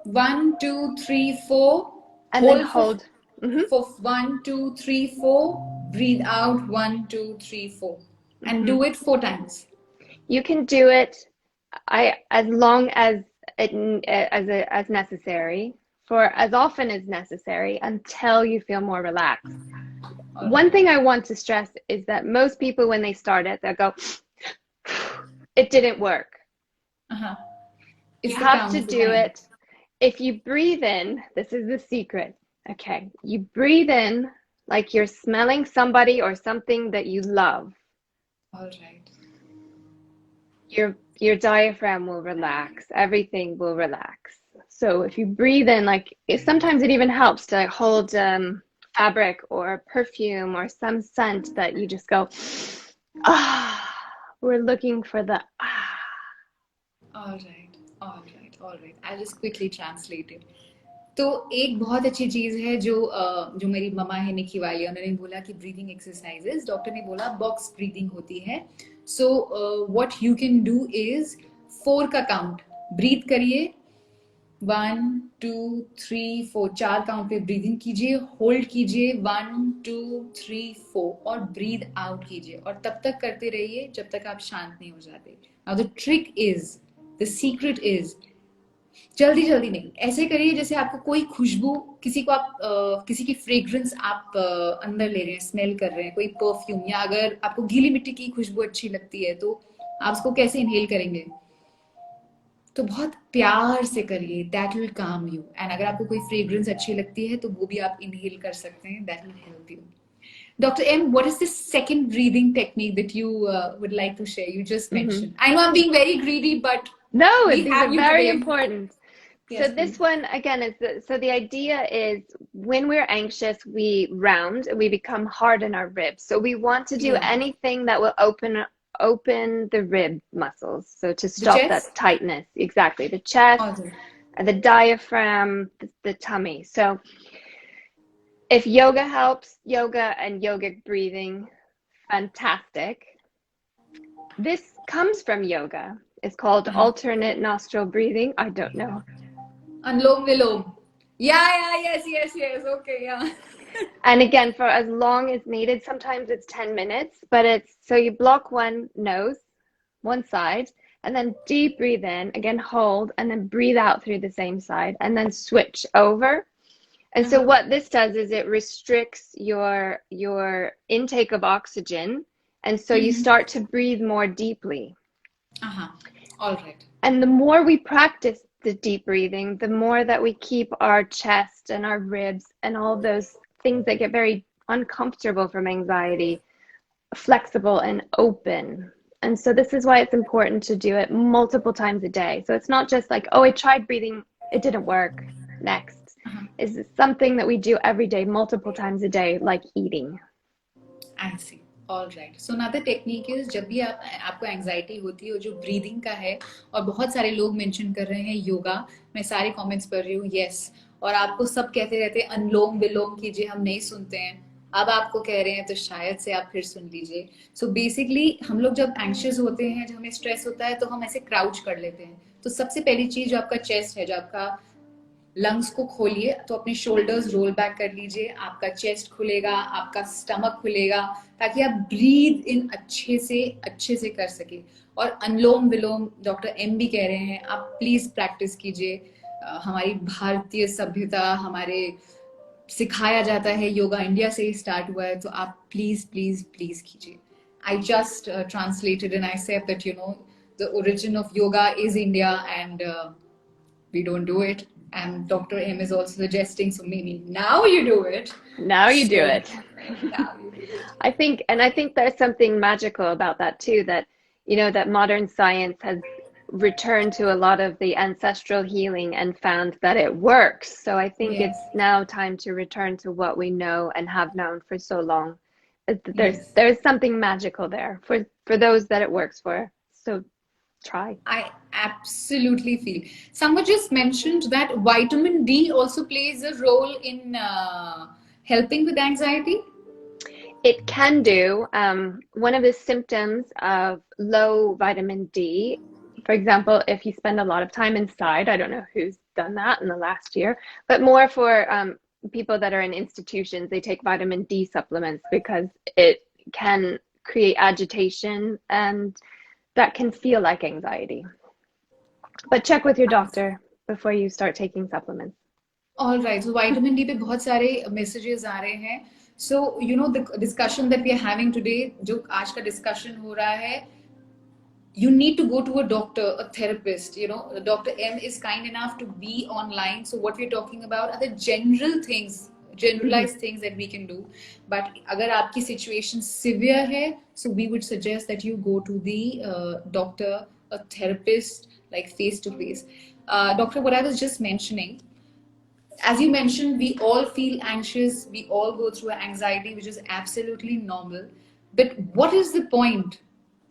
1 2 3 4 and then hold hold. Hmm. for 1 2 3 4 breathe out 1 2 3 4 and Hmm. do it 4 times You can do it as long as as necessary, for as often as necessary until you feel more relaxed. all One right thing I want to stress is that most people, when they start it, they'll go, it didn't work. uh-huh. You It's the have count to of the do time it. If you breathe in, this is the secret. Okay. You breathe in like you're smelling somebody or something that you love. all right Your diaphragm will relax. Everything will relax. So if you breathe in, like sometimes it even helps to hold fabric or perfume or some scent that you just go, ah, we're looking for the ah. all right all right I'll just quickly translate it तो एक बहुत अच्छी चीज है जो मेरी mama है निकी वाली उन्होंने बोला कि ब्रीदिंग एक्सरसाइजेस डॉक्टर ने बोला बॉक्स ब्रीदिंग होती है so what you can do is 4 का काउंट ब्रीथ करिए 1 2 3 4 4 काउंट पे ब्रीदिंग कीजिए होल्ड कीजिए 1 2 3 4 और ब्रीद आउट कीजिए और तब तक करते रहिए जब तक आप शांत नहीं हो जाते now the trick is the secret is जल्दी जल्दी नहीं, ऐसे करिए जैसे आपको कोई खुशबू, किसी को आप किसी की फ्रेग्रेंस आप अंदर ले रहे हैं, स्मेल कर रहे हैं, कोई परफ्यूम, या अगर आपको गीली मिट्टी की खुशबू अच्छी लगती है तो आप उसको कैसे इनहेल करेंगे? तो बहुत प्यार से करिए, दैट विल काम यू। एंड अगर आपको कोई फ्रेग्रेंस अच्छी लगती है तो वो भी आप इनहेल कर सकते हैं, that will help you. Dr. M, what is the second breathing technique that you would like to share? You just Hmm. mentioned. I know I'm being very greedy, but No, we these are have you very today. important. So Yes, this please. one again is so the idea is when we're anxious, we round and we become hard in our ribs. So we want to do Yeah. anything that will open the rib muscles. So to The stop that chest? tightness, exactly the chest, Awesome. the diaphragm, the tummy. So if yoga helps, yoga and yogic breathing, fantastic. This comes from yoga. It's called Uh-huh. alternate nostril breathing. I don't know. Anlom Vilom. Yeah, yes, yes, yes. Okay, yeah. And again, for as long as needed, sometimes it's 10 minutes, but it's so you block one nose, one side, and then deep breathe in, again, hold, and then breathe out through the same side, and then switch over. And so Uh-huh. what this does is it restricts your intake of oxygen, and so you Mm-hmm. start to breathe more deeply. Uh-huh. All right. And the more we practice the deep breathing, the more that we keep our chest and our ribs and all those things that get very uncomfortable from anxiety flexible and open. And so this is why it's important to do it multiple times a day. So it's not just like, oh, I tried breathing, it didn't work. Next. Uh-huh. Is something that we do every day, multiple times a day, like eating. I see. All right. So another technique is, जब भी आपको anxiety होती है, जो breathing का है, और बहुत सारे लोग मेंशन कर रहे हैं योगा, मैं सारे कमेंट्स पढ़ रही हूँ, यस। और आपको सब कहते रहते हैं अनुलोम विलोम कीजिए, हम नहीं सुनते हैं। अब आपको कह रहे हैं तो शायद से आप फिर सुन लीजिए। सो बेसिकली हम लोग जब एंग्शियस होते हैं, जब हमें स्ट्रेस होता है, तो हम ऐसे क्राउच कर लेते हैं। तो सबसे पहली चीज, जो आपका चेस्ट है, जो आपका लंग्स को खोलिए, तो अपने शोल्डर्स रोल बैक कर लीजिए, आपका चेस्ट खुलेगा, आपका स्टमक खुलेगा, ताकि आप ब्रीद इन अच्छे से कर सके। और अनुलोम विलोम डॉक्टर एम भी कह रहे हैं, आप प्लीज प्रैक्टिस कीजिए। हमारी भारतीय सभ्यता, हमारे सिखाया जाता है, योगा इंडिया से ही स्टार्ट हुआ है, तो आप प्लीज प्लीज प्लीज कीजिए। I just translated and I said that the origin of yoga is India, and we don't do it, and Dr. M is also suggesting, so maybe now you do it. Now you do So it. now you do it. I think there's something magical about that too, that that modern science has returned to a lot of the ancestral healing and found that it works. So I think Yes, it's now time to return to what we know and have known for so long. There's yes. there's something magical there for those that it works for. So try. I absolutely feel. Someone just mentioned that vitamin D also plays a role in helping with anxiety. It can do. One of the symptoms of low vitamin D, for example, if you spend a lot of time inside, I don't know who's done that in the last year, but more for people that are in institutions, they take vitamin D supplements because it can create agitation and that can feel like anxiety. But check with your doctor before you start taking supplements. All right. So vitamin D पे बहुत सारे messages आ रहे हैं. So the discussion that we are having today, जो आज का discussion हो रहा है, you need to go to a doctor, a therapist. Dr. M is kind enough to be online. So what we're talking about are the general things, Mhm. generalized things that we can do. But अगर आपकी situation severe है, so we would suggest that you go to the doctor, a therapist, like face to face. Doctor, what I was just mentioning, as you mentioned, we all feel anxious, we all go through anxiety, which is absolutely normal. But what is the point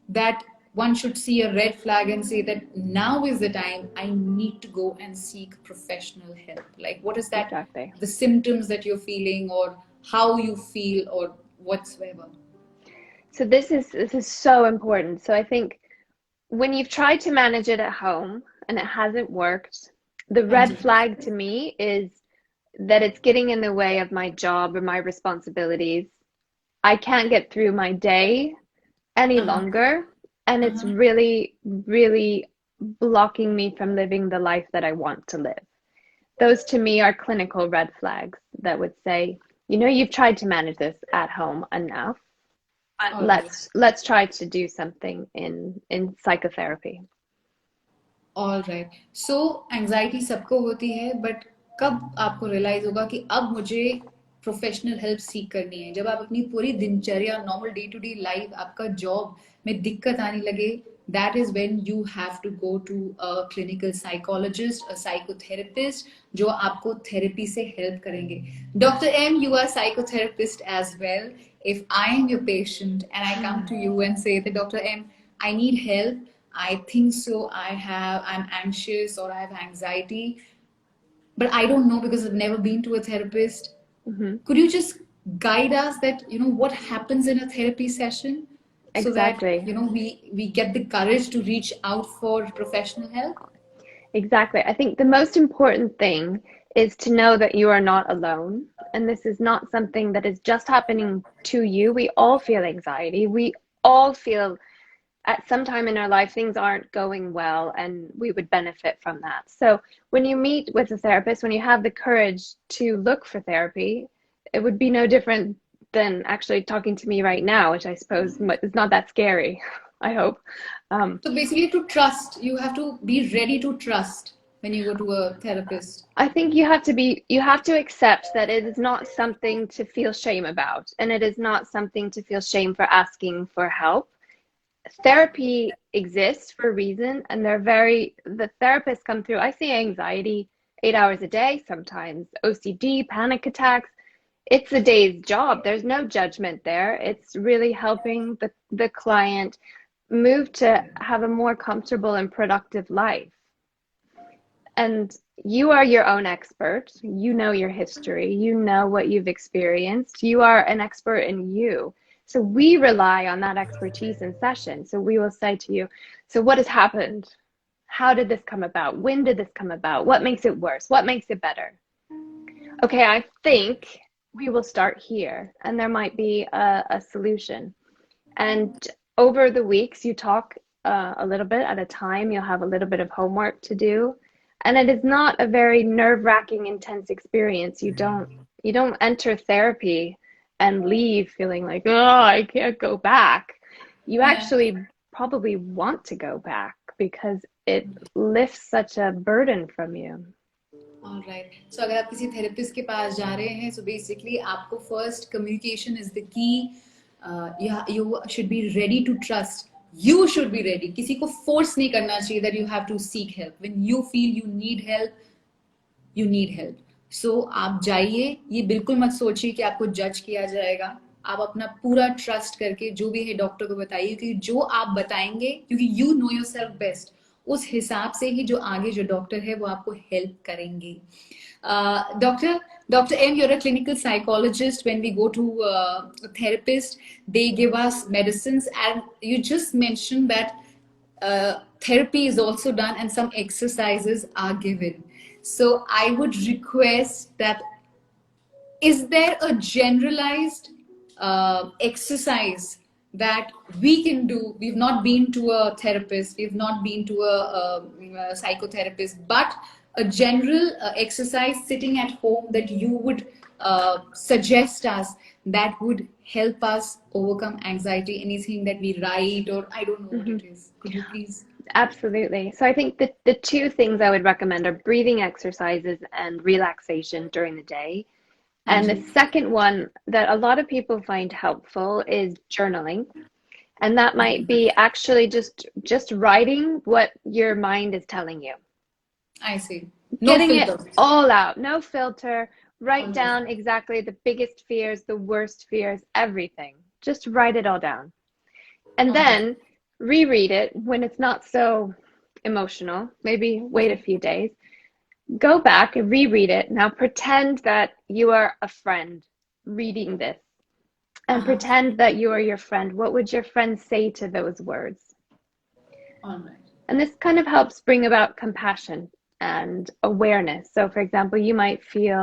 that one should see a red flag and say that now is the time I need to go and seek professional help? Like, what is that, Exactly. the symptoms that you're feeling, or how you feel, or whatsoever? So this is so important. So I think when you've tried to manage it at home and it hasn't worked, the red Angie. flag to me is that it's getting in the way of my job or my responsibilities. I can't get through my day any Uh huh. longer. And Uh it's huh. really, really blocking me from living the life that I want to live. Those to me are clinical red flags that would say, you know, you've tried to manage this at home enough. But All right. let's try to do something in psychotherapy. All right so anxiety सबको होती है but कब आपको realise होगा कि अब मुझे professional help सीख करनी है जब आप अपनी पूरी दिनचर्या normal day to day life आपका जॉब में दिक्कत आने लगे that is when you have to go to a clinical psychologist a psychotherapist जो आपको थेरेपी से हेल्प करेंगे doctor M you are psychotherapist as well if I am your patient and I come to you and say that Dr. M I need help I think so I'm anxious or I have anxiety but I don't know because I've never been to a therapist Mm-hmm. could you just guide us that what happens in a therapy session so that Exactly. we get the courage to reach out for professional help. Exactly. I think the most important thing is to know that you are not alone. And this is not something that is just happening to you. We all feel anxiety. We all feel at some time in our life things aren't going well, and we would benefit from that. So when you meet with a therapist, when you have the courage to look for therapy, it would be no different than actually talking to me right now, which I suppose is not that scary. I hope. So basically to trust you have to be ready to trust when you go to a therapist. I think you have to accept that it is not something to feel shame about, and it is not something to feel shame for asking for help. Therapy exists for a reason, and the therapists come through. I see anxiety 8 hours a day, sometimes OCD, panic attacks. It's a day's job. There's no judgment there. It's really helping the client move to have a more comfortable and productive life. And you are your own expert. You know your history. You know what you've experienced. You are an expert in you. So we rely on that expertise in session. So we will say to you, so what has happened? How did this come about? When did this come about? What makes it worse? What makes it better? Okay, I think we will start here, and there might be a solution. And over the weeks, you talk a little bit at a time. You'll have a little bit of homework to do. And it is not a very nerve-wracking, intense experience. You don't enter therapy and leave feeling like, oh, I can't go back. You Yeah. actually probably want to go back because it lifts such a burden from you. All right. So अगर आप किसी therapist के पास जा रहे हैं so basically आपको first communication is the key. You should be ready to trust. You should be ready. किसी को force नहीं करना चाहिए that you have to seek help. When you feel you need help. So आप जाइए ये बिल्कुल मत सोचिए कि आपको जज किया जाएगा आप अपना पूरा ट्रस्ट करके जो भी है डॉक्टर को बताइए कि जो आप बताएंगे क्योंकि you know your self best उस हिसाब से ही जो आगे जो डॉक्टर है वो आपको हेल्प करेंगे Dr. M, you're a clinical psychologist. When we go to a therapist, they give us medicines, and you just mentioned that therapy is also done and some exercises are given. So I would request that is there a generalized exercise that we can do? We've not been to a therapist, we've not been to a psychotherapist, but a general exercise sitting at home that you would suggest us that would help us overcome anxiety, anything that we write, or I don't know what Mhm. it is. Could you please? Absolutely. So I think the two things I would recommend are breathing exercises and relaxation during the day. हाँ And the जी. second one that a lot of people find helpful is journaling. And that might be actually just writing what your mind is telling you. I see. No Getting it filter. all out, no filter. All Write right. down exactly the biggest fears, the worst fears, everything. Just write it all down. And All right. then reread it when it's not so emotional. Maybe wait a few days. Go back and reread it. Now pretend that you are a friend reading this and Uh-huh. pretend that you are your friend. What would your friend say to those words? All right. And this kind of helps bring about compassion and awareness. So, for example, you might feel,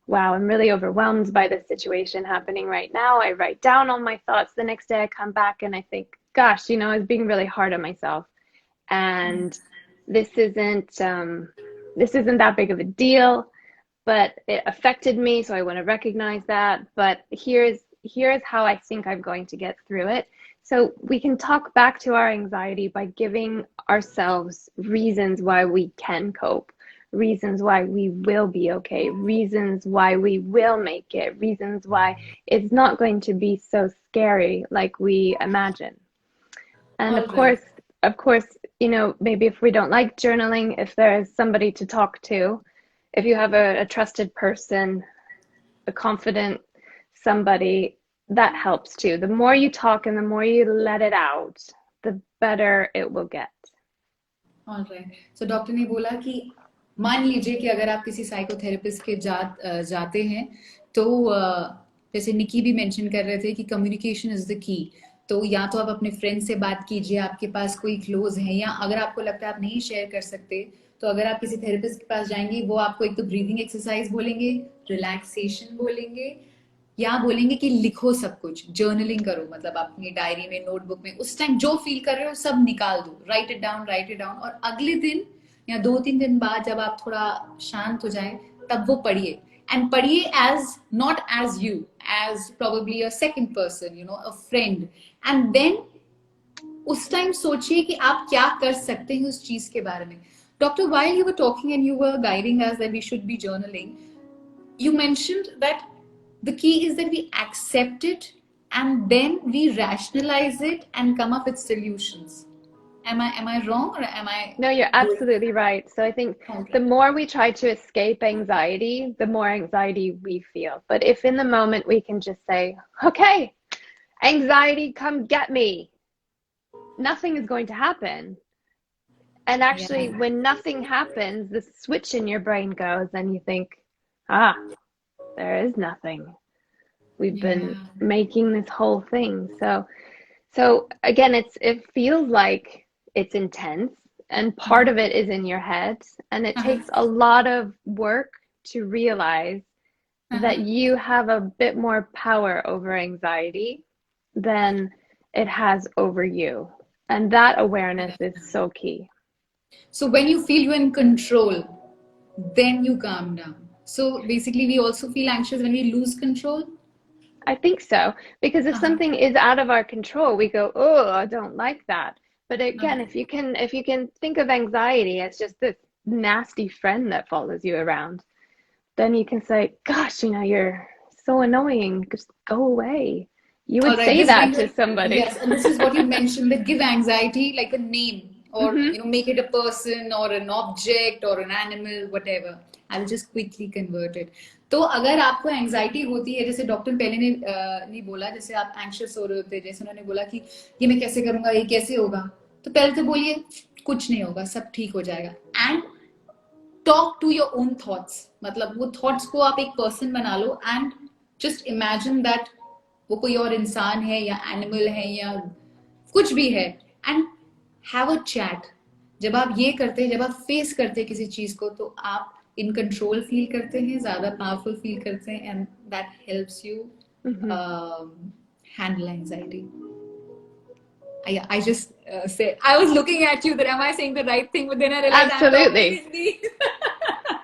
wow, I'm really overwhelmed by this situation happening right now. I write down all my thoughts. The next day I come back and I think, gosh, I was being really hard on myself. and this isn't that big of a deal, but it affected me, so I want to recognize that. But here's how I think I'm going to get through it. So we can talk back to our anxiety by giving ourselves reasons why we can cope, reasons why we will be okay, reasons why we will make it, reasons why it's not going to be so scary like we imagine. And All right. of course, maybe if we don't like journaling, if there is somebody to talk to, if you have a trusted person, a confident somebody, that helps too. The more you talk and the more you let it out, the better it will get. Alright so doctor ने बोला कि मान लीजिए कि अगर आप किसी psychotherapist के जाते हैं तो जैसे निकी भी मेंशन कर रहे थे कि कम्युनिकेशन इज द की। तो या तो आप अपने फ्रेंड से बात कीजिए, आपके पास कोई क्लोज है, या अगर आपको लगता है आप नहीं शेयर कर सकते तो अगर आप किसी थेरेपिस्ट के पास जाएंगे वो आपको एक तो ब्रीदिंग एक्सरसाइज बोलेंगे, रिलैक्सेशन बोलेंगे, या बोलेंगे कि लिखो सब कुछ, जर्नलिंग करो, मतलब अपनी डायरी में, नोटबुक में उस टाइम जो फील कर रहे हो सब निकाल दो, right it down, right it down. और अगले दिन या 2-3 दिन बाद जब आप थोड़ा शांत हो जाए तब वो पढ़िए, एंड पढ़िए as not as you, as probably a second person, a friend, and then उस टाइम सोचिए कि आप क्या कर सकते हैं उस चीज के बारे में। Doctor, while you were talking and you were guiding us that we should be journaling, you mentioned that the key is that we accept it and then we rationalize it and come up with solutions. Am I wrong, or am I No, you're good? absolutely right. So I think the Okay. more we try to escape anxiety, the more anxiety we feel. But if in the moment we can just say, okay, anxiety, come get me, nothing is going to happen. And actually, Yeah. when nothing happens, the switch in your brain goes, and you think, ah, there is nothing. We've been Yeah. making this whole thing. So again, it feels like it's intense, and part Uh-huh. of it is in your head, and it Uh-huh. takes a lot of work to realize that Uh-huh. you have a bit more power over anxiety than it has over you. And that awareness is so key. So when you feel you're in control, then you calm down. So basically we also feel anxious when we lose control. I think so, because if Uh-huh. something is out of our control, we go, "Oh, I don't like that." But again, Uh-huh. if you can think of anxiety as just this nasty friend that follows you around, then you can say, "Gosh, you're so annoying. Just go away." You All would right, say this that brings to us, somebody. yes, and this is what you mentioned, that give anxiety like a name, or Hmm. make it a person or an object or an animal, whatever. I'll just quickly convert it. तो अगर आपको anxiety होती है, जैसे doctor पहले ने नहीं बोला, जैसे आप एंशियस हो रहे होते, जैसे उन्होंने बोला कि ये मैं कैसे करूंगा, ये कैसे होगा, तो पहले तो बोलिए कुछ नहीं होगा, सब ठीक हो जाएगा, and talk to your own thoughts, मतलब वो थॉट्स को आप एक पर्सन बना लो एंड जस्ट इमेजिन दैट वो कोई और इंसान है या एनिमल है या कुछ भी है, एंड हैव अ चैट। जब आप ये करते हैं, जब आप फेस करते हैं किसी चीज को, तो आप इन कंट्रोल फील करते हैं, ज्यादा पावरफुल फील करते हैं, and that helps you Hmm. Handle anxiety. I just said, I was looking at you that am I saying the right thing, but then I realized I'm talking Absolutely. Hindi.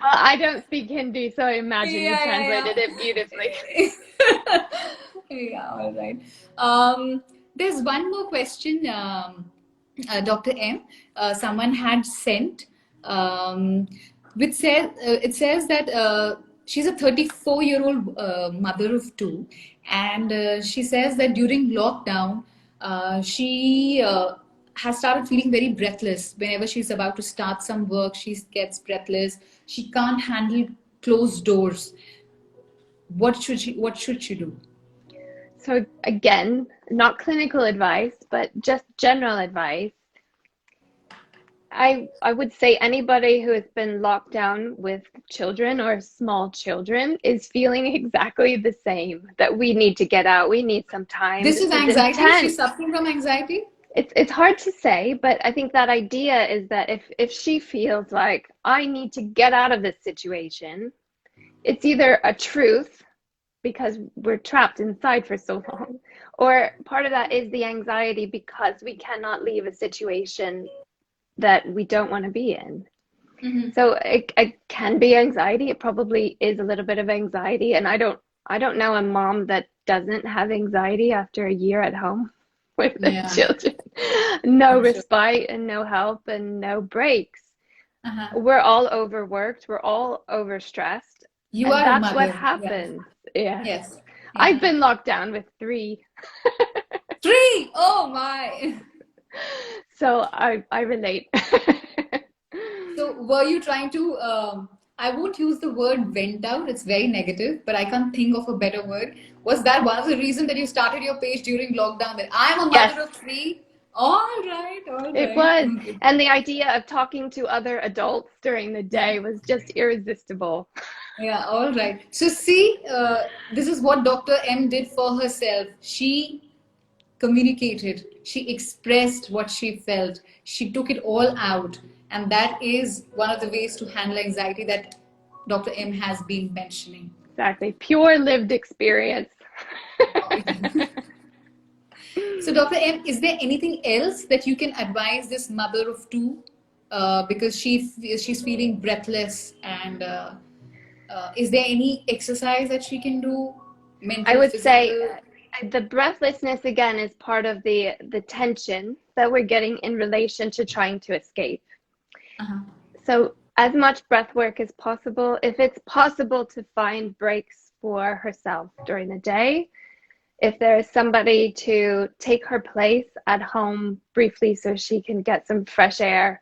Well, I don't speak Hindi, so I imagine you Yeah, translated yeah, it beautifully. yeah. Yeah, all right. There's one more question, Dr. M. Someone had sent, which says it says that she's a 34-year-old mother of two, and she says that during lockdown, she has started feeling very breathless. Whenever she's about to start some work, she gets breathless. She can't handle closed doors. What should she do? So again, not clinical advice, but just general advice. I would say anybody who has been locked down with children or small children is feeling exactly the same, that we need to get out. We need some time. This This is is anxiety. She's intense. suffering from anxiety. It's hard to say, but I think that idea is that if she feels like I need to get out of this situation, it's either a truth because we're trapped inside for so long, or part of that is the anxiety because we cannot leave a situation that we don't want to be in. So it can be anxiety. It probably is a little bit of anxiety. And I don't know a mom that doesn't have anxiety after a year at home with the Yeah, children. No I'm sure. respite and no help and no breaks. Uh-huh. We're all overworked. We're all overstressed. You And are a that's what mother. Yeah. happens. Yes. Yes. I've Yeah. been locked down with 3. 3. Oh my. So I relate. So were you trying to, I won't use the word vent out, it's very negative, but I can't think of a better word. Was that one of the reasons that you started your page during lockdown that I'm a Yes, mother of 3? All right, all it right. was. Okay. And the idea of talking to other adults during the Yeah. day was just irresistible. Yeah, all right. So see, this is what Dr. M did for herself. She communicated, she expressed what she felt, she took it all out, and that is one of the ways to handle anxiety that Dr. M has been mentioning. Exactly. Pure lived experience. So, Dr. M, is there anything else that you can advise this mother of 2 because she's feeling breathless and is there any exercise that she can do, I mental, would say physical? the breathlessness again is part of the tension that we're getting in relation to trying to escape. Uh-huh. So as much breath work as possible, if it's possible to find breaks for herself during the day, if there is somebody to take her place at home briefly so she can get some fresh air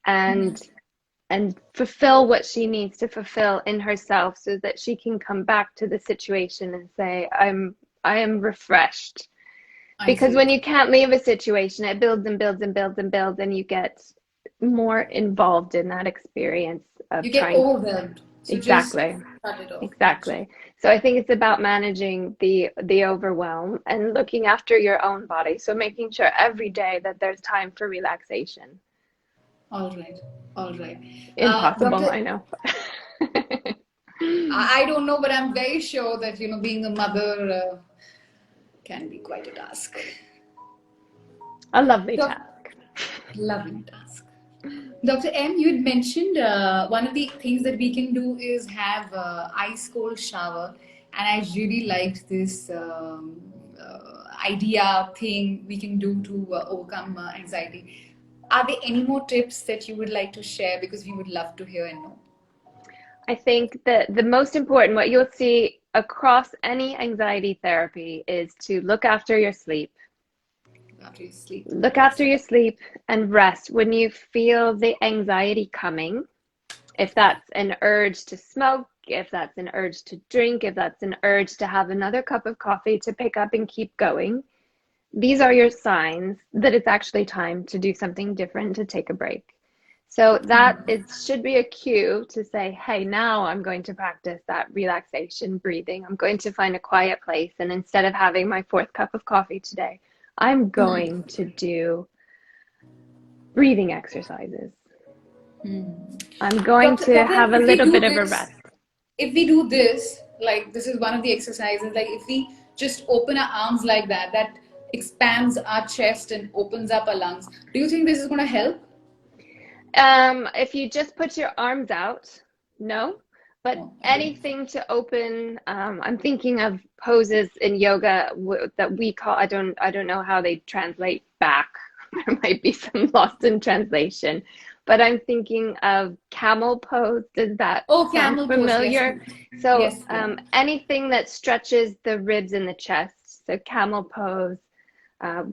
and fulfill what she needs to fulfill in herself so that she can come back to the situation and say I am refreshed. I Because see. when you can't leave a situation, it builds and builds and builds and builds, and you get more involved in that experience of You get trying. overwhelmed, so just Exactly. cut it off. Gotcha. Exactly. So I think it's about managing the overwhelm and looking after your own body. So making sure every day that there's time for relaxation. All right, all right. Impossible, Doctor, I know. I don't know, but I'm very sure that being a mother can be quite a task. A lovely Doc, task. lovely task. Dr. M, you had mentioned one of the things that we can do is have ice cold shower, and I really liked this idea thing we can do to overcome anxiety. Are there any more tips that you would like to share? Because we would love to hear and know. I think that the most important, what you'll see across any anxiety therapy, is to look after your sleep. After you sleep, Look after yes. your sleep and rest. When you feel the anxiety coming, if that's an urge to smoke, if that's an urge to drink, if that's an urge to have another cup of coffee to pick up and keep going, these are your signs that it's actually time to do something different, to take a break. So that it should be a cue to say, hey, now I'm going to practice that relaxation breathing. I'm going to find a quiet place. And instead of having my 4th cup of coffee today, I'm going to do breathing exercises. I'm going to Dr. M, have a little bit of a rest. if we do this, like this is one of the exercises, like if we just open our arms like that, that expands our chest and opens up our lungs. Do you think this is going to help? If you just put your arms out, no. But No, okay. anything to open, I'm thinking of poses in yoga that we call, I don't know how they translate back. There might be some lost in translation, but I'm thinking of camel pose. Does that Oh, sound camel pose. Yes, familiar? So yes, yes. anything that stretches the ribs in the chest. So camel pose,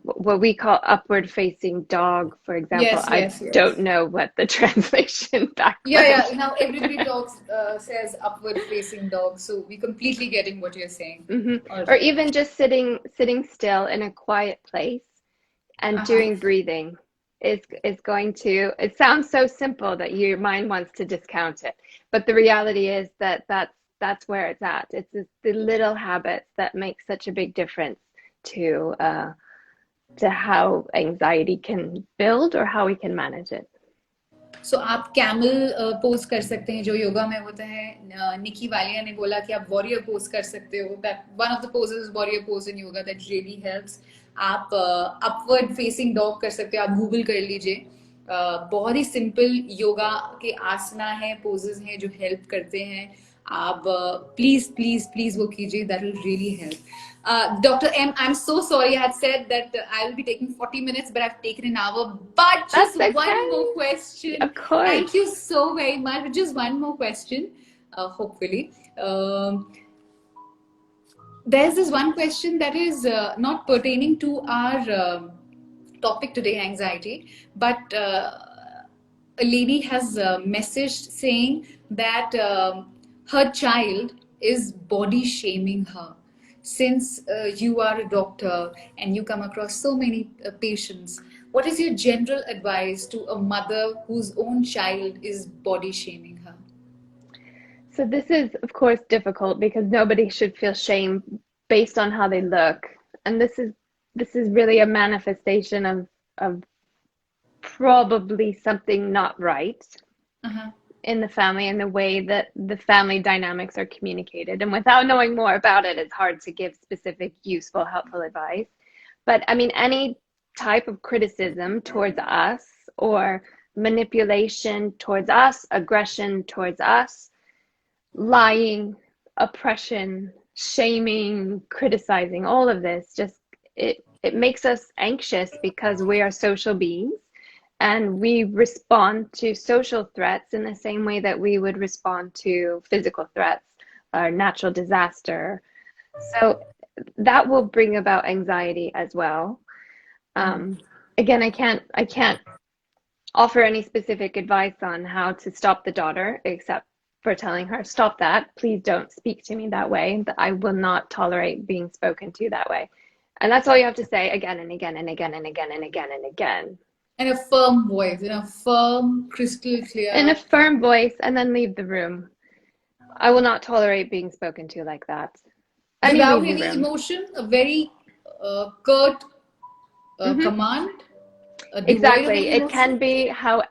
what we call upward facing dog, for example. Yes, I yes, yes. don't know what the translation Yeah, backward. yeah. Now everybody talks, says upward facing dog, so we completely getting what you're saying. Hmm. All Or right. even just sitting still in a quiet place and Uh-huh. doing breathing is going to, it sounds so simple that your mind wants to discount it, but the reality is that that's where it's at. It's the little habits that make such a big difference to how anxiety can build or how we can manage it. सो आप camel pose कर सकते हैं जो योगा में होता है. निकी वालिया ने बोला कि आप वॉरियर पोज कर सकते हो. That one of the poses is warrior pose in yoga that really helps. आप अपवर्ड फेसिंग डॉग कर सकते हो. आप गूगल कर लीजिए. बहुत ही सिंपल योगा के आसना है, पोजेस हैं जो हेल्प करते हैं. आप प्लीज प्लीज प्लीज वो कीजिए, that will really help. Dr. M, I'm so sorry. I had said that I will be taking 40 minutes, but I've taken an hour. But That's just one more okay. question. Of course. Thank you so very much. Just one more question, hopefully. Um, there's this one question that is not pertaining to our topic today, anxiety, but a lady has messaged saying that her child is body shaming her. Since you are a doctor and you come across so many patients, what is your general advice to a mother whose own child is body shaming her? So this is, of course, difficult because nobody should feel shame based on how they look. And this is really a manifestation of probably something not right Uh-huh. in the family and the way that the family dynamics are communicated. And without knowing more about it, it's hard to give specific, useful, helpful advice. But I mean, any type of criticism towards us or manipulation towards us, aggression towards us, lying, oppression, shaming, criticizing, all of this just it makes us anxious because we are social beings and we respond to social threats in the same way that we would respond to physical threats or natural disaster. So that will bring about anxiety as well. Again, I can't offer any specific advice on how to stop the daughter, except for telling her, stop that. Please don't speak to me that way. I will not tolerate being spoken to that way. And that's all you have to say again and again and again and again and again and again. In a firm voice, in a firm, crystal In a clear, firm voice, and then leave the room. I will not tolerate being spoken to like that. And you without leave the any room. emotion, a very curt Hmm. command, devoid of Exactly. any It emotion. can be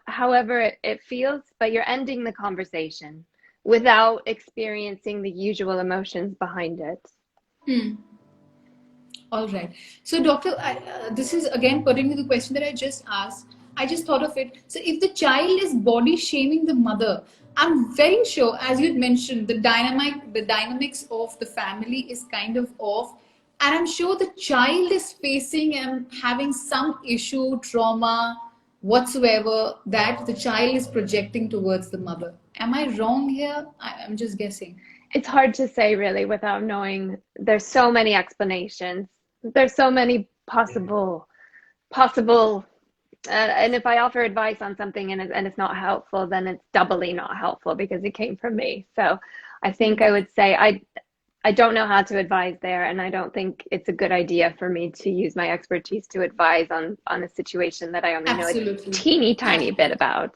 however it feels, but you're ending the conversation without experiencing the usual emotions behind it. Hmm. All right. So, doctor, this is again pertaining to the question that I just asked. I just thought of it. So, if the child is body shaming the mother, I'm very sure, as you had mentioned, the dynamics of the family is kind of off, and I'm sure the child is facing and having some issue, trauma, whatsoever that the child is projecting towards the mother. Am I wrong here? I'm just guessing. It's hard to say really without knowing. There's so many explanations. There's so many possible and if I offer advice on something and it's not helpful, then it's doubly not helpful because it came from me. So I think I would say I don't know how to advise there, and I don't think it's a good idea for me to use my expertise to advise on a situation that I only know a Absolutely. teeny tiny bit about.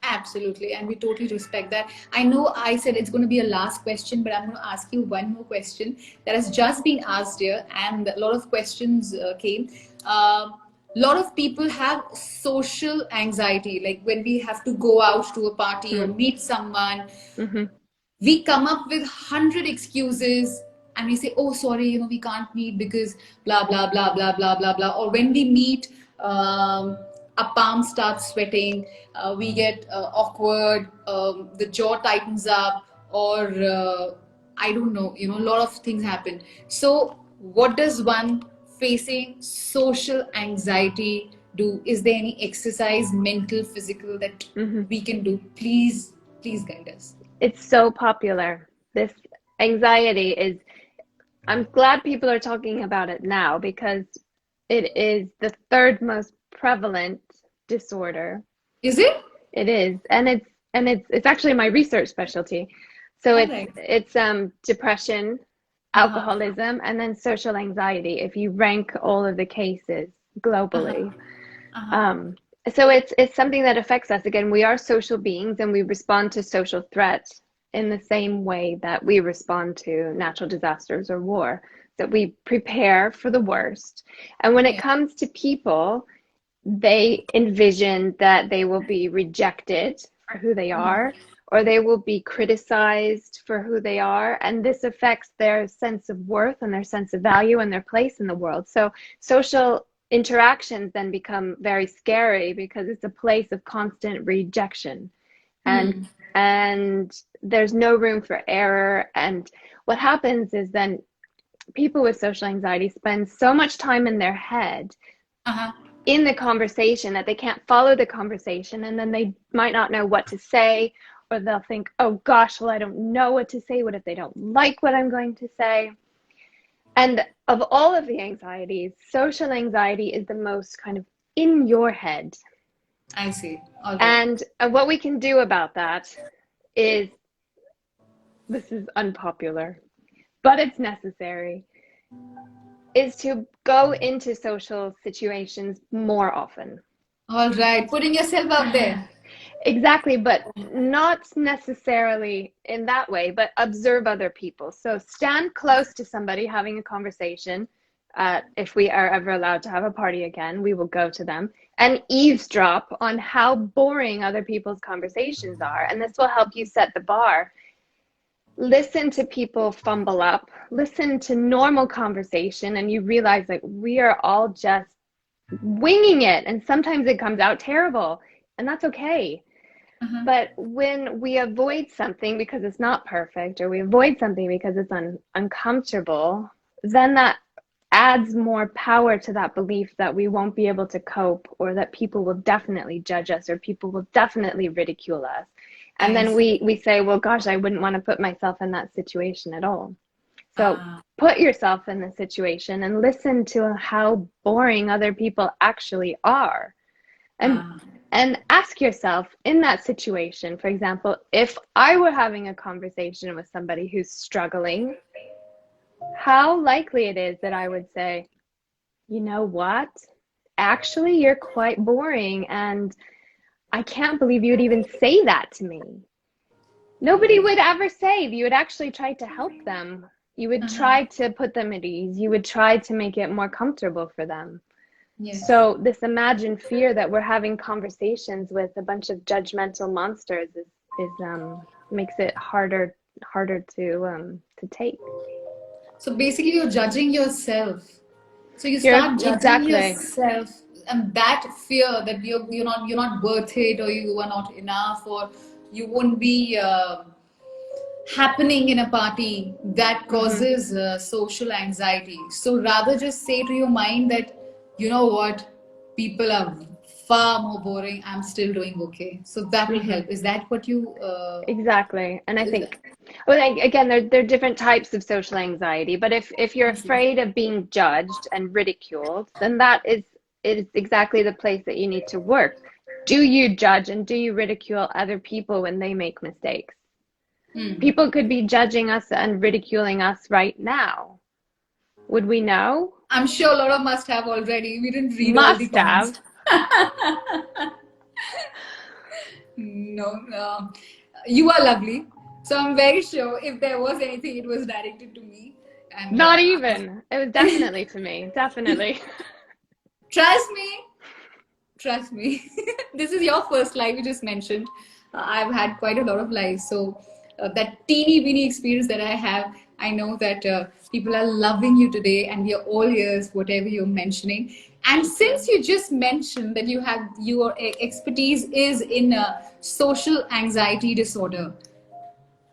Absolutely, and we totally respect that. I know I said it's going to be a last question, but I'm going to ask you one more question that has just been asked here, and a lot of questions came. A lot of people have social anxiety, like when we have to go out to a party or Mm, meet someone, hmm. we come up with 100 excuses and we say, oh sorry, we can't meet because blah blah blah blah blah blah blah. Or when we meet, our palm starts sweating, we get awkward, the jaw tightens up, or I don't know, a lot of things happen. So what does one facing social anxiety do? Is there any exercise, mental, physical, that Hmm. we can do? Please, please guide us. It's so popular. This anxiety is, I'm glad people are talking about it now because it is the third most prevalent disorder. Is it? It is, and it's actually my research specialty. So All it's right. it's depression, Uh-huh. alcoholism, and then social anxiety if you rank all of the cases Uh-huh. globally. Uh-huh. Um, so it's something that affects us. Again, we are social beings and we respond to social threats in the same way that we respond to natural disasters or war, that we prepare for the worst. And when it Yeah. comes to people, they envision that they will be rejected for who they Uh-huh. are, or they will be criticized for who they are. And this affects their sense of worth and their sense of value and their place in the world. So social interactions then become very scary because it's a place of constant rejection, and and there's no room for error. And what happens is then people with social anxiety spend so much time in their head in the conversation that they can't follow the conversation, and then they might not know what to say, or they'll think, oh gosh, well, I don't know what to say. What if they don't like what I'm going to say? And of all of the anxieties, social anxiety is the most kind of in your head. I see. All right. And what we can do about that is, this is unpopular, but it's necessary, is to go into social situations more often. All right. Putting yourself out there. Exactly, but not necessarily in that way, but observe other people. So stand close to somebody having a conversation. If we are ever allowed to have a party again, we will go to them and eavesdrop on how boring other people's conversations are. And this will help you set the bar. Listen to people fumble up, listen to normal conversation, and you realize that we are all just winging it. And sometimes it comes out terrible, and that's okay. But when we avoid something because it's not perfect, or we avoid something because it's uncomfortable, then that adds more power to that belief that we won't be able to cope, or that people will definitely judge us, or people will definitely ridicule us. And then we say, well, gosh, I wouldn't want to put myself in that situation at all. So put yourself in the situation and listen to how boring other people actually are. And ask yourself in that situation, for example, if I were having a conversation with somebody who's struggling, how likely it is that I would say, you know what? Actually, you're quite boring, and I can't believe you would even say that to me. Nobody would ever say. You would actually try to help them. You would try to put them at ease. You would try to make it more comfortable for them. Yes. So this imagined fear that we're having conversations with a bunch of judgmental monsters is makes it harder to take. So basically, you're judging yourself. So you start judging yourself, and that fear that you're not worth it, or you are not enough, or you won't be happening in a party, that causes social anxiety. So rather just say to your mind that, you know what, people are far more boring, I'm still doing okay. So that will help. Is that what you exactly? And I think, well, again, there are different types of social anxiety, but if you're afraid of being judged and ridiculed, then that is exactly the place that you need to work. Do you judge and do you ridicule other people when they make mistakes? People could be judging us and ridiculing us right now. Would we know? I'm sure a lot of must have already. We didn't read all the comments. No. You are lovely. So I'm very sure if there was anything, it was directed to me. And not even. It was definitely to me. Definitely. Trust me. This is your first live you just mentioned. I've had quite a lot of lives. So that teeny weeny experience that I have, I know that people are loving you today, and we are all ears, whatever you're mentioning. And since you just mentioned that your expertise is in social anxiety disorder,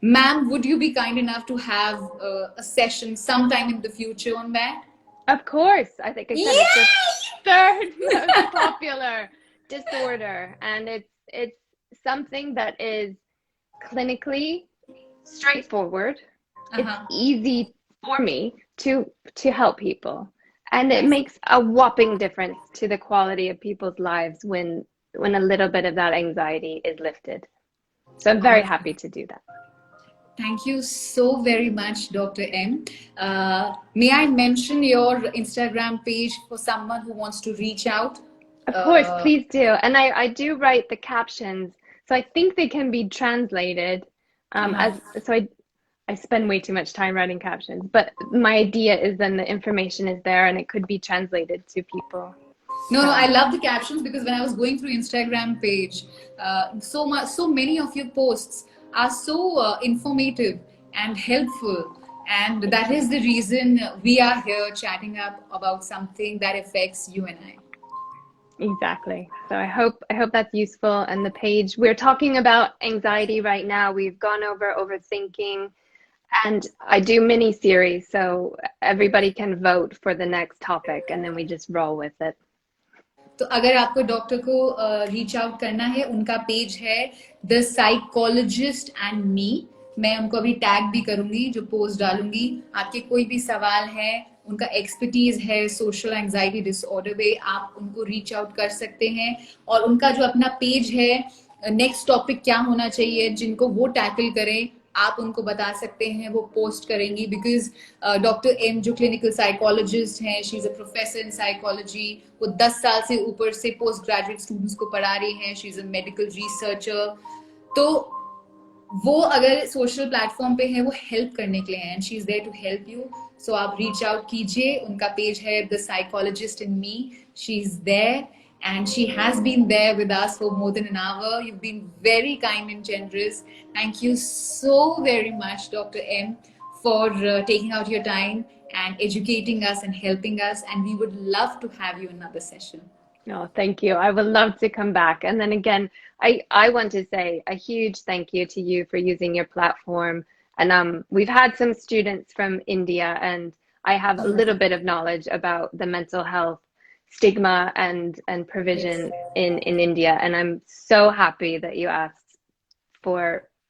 ma'am, would you be kind enough to have a session sometime in the future on that? Of course. I think I said it's the third most popular disorder, and it's something that is clinically straightforward. It's easy for me to help people, and it makes a whopping difference to the quality of people's lives when a little bit of that anxiety is lifted. So I'm very happy to do that. Thank you so very much, Dr. M. May I mention your Instagram page for someone who wants to reach out? Of course, please do. And I do write the captions, so I think they can be translated. I spend way too much time writing captions, but my idea is then the information is there and it could be translated to people. No, I love the captions, because when I was going through Instagram page, so many of your posts are so informative and helpful, And that is the reason we are here chatting up about something that affects you and I. Exactly. So I hope that's useful. And the page, we're talking about anxiety right now. We've gone over overthinking, and I do mini series, so everybody can vote for the next topic, and then we just roll with it. तो अगर आपको doctor को reach out करना है, उनका page है the psychologist and me. मैं उनको अभी टैग भी करूंगी, जो पोस्ट डालूंगी. आपके कोई भी सवाल है, उनका एक्सपर्टीज है सोशल एंजाइटी डिसऑर्डर पे, आप उनको रीच आउट कर सकते हैं. और उनका जो अपना पेज है, नेक्स्ट टॉपिक क्या होना चाहिए जिनको वो टैकल करें, आप उनको बता सकते हैं, वो पोस्ट करेंगी. बिकॉज डॉक्टर एम जो क्लिनिकल साइकोलॉजिस्ट हैं, she is a professor in psychology. वो 10 साल से ऊपर से पोस्ट ग्रेजुएट स्टूडेंट्स को पढ़ा रही हैं. She is a medical researcher. तो वो अगर सोशल प्लेटफॉर्म पे है, वो हेल्प करने के लिए है, and she is there to help you. So आप रीच आउट कीजिए. उनका पेज है the psychologist in me. She is there and she has been there with us for more than an hour. You've been very kind and generous. Thank you so very much, Dr. M, for taking out your time and educating us and helping us. And we would love to have you another session. No, thank you. I would love to come back. And then again, I want to say a huge thank you to you for using your platform. And we've had some students from India, and I have a little bit of knowledge about the mental health stigma and provision in India. And I'm so happy that you asked for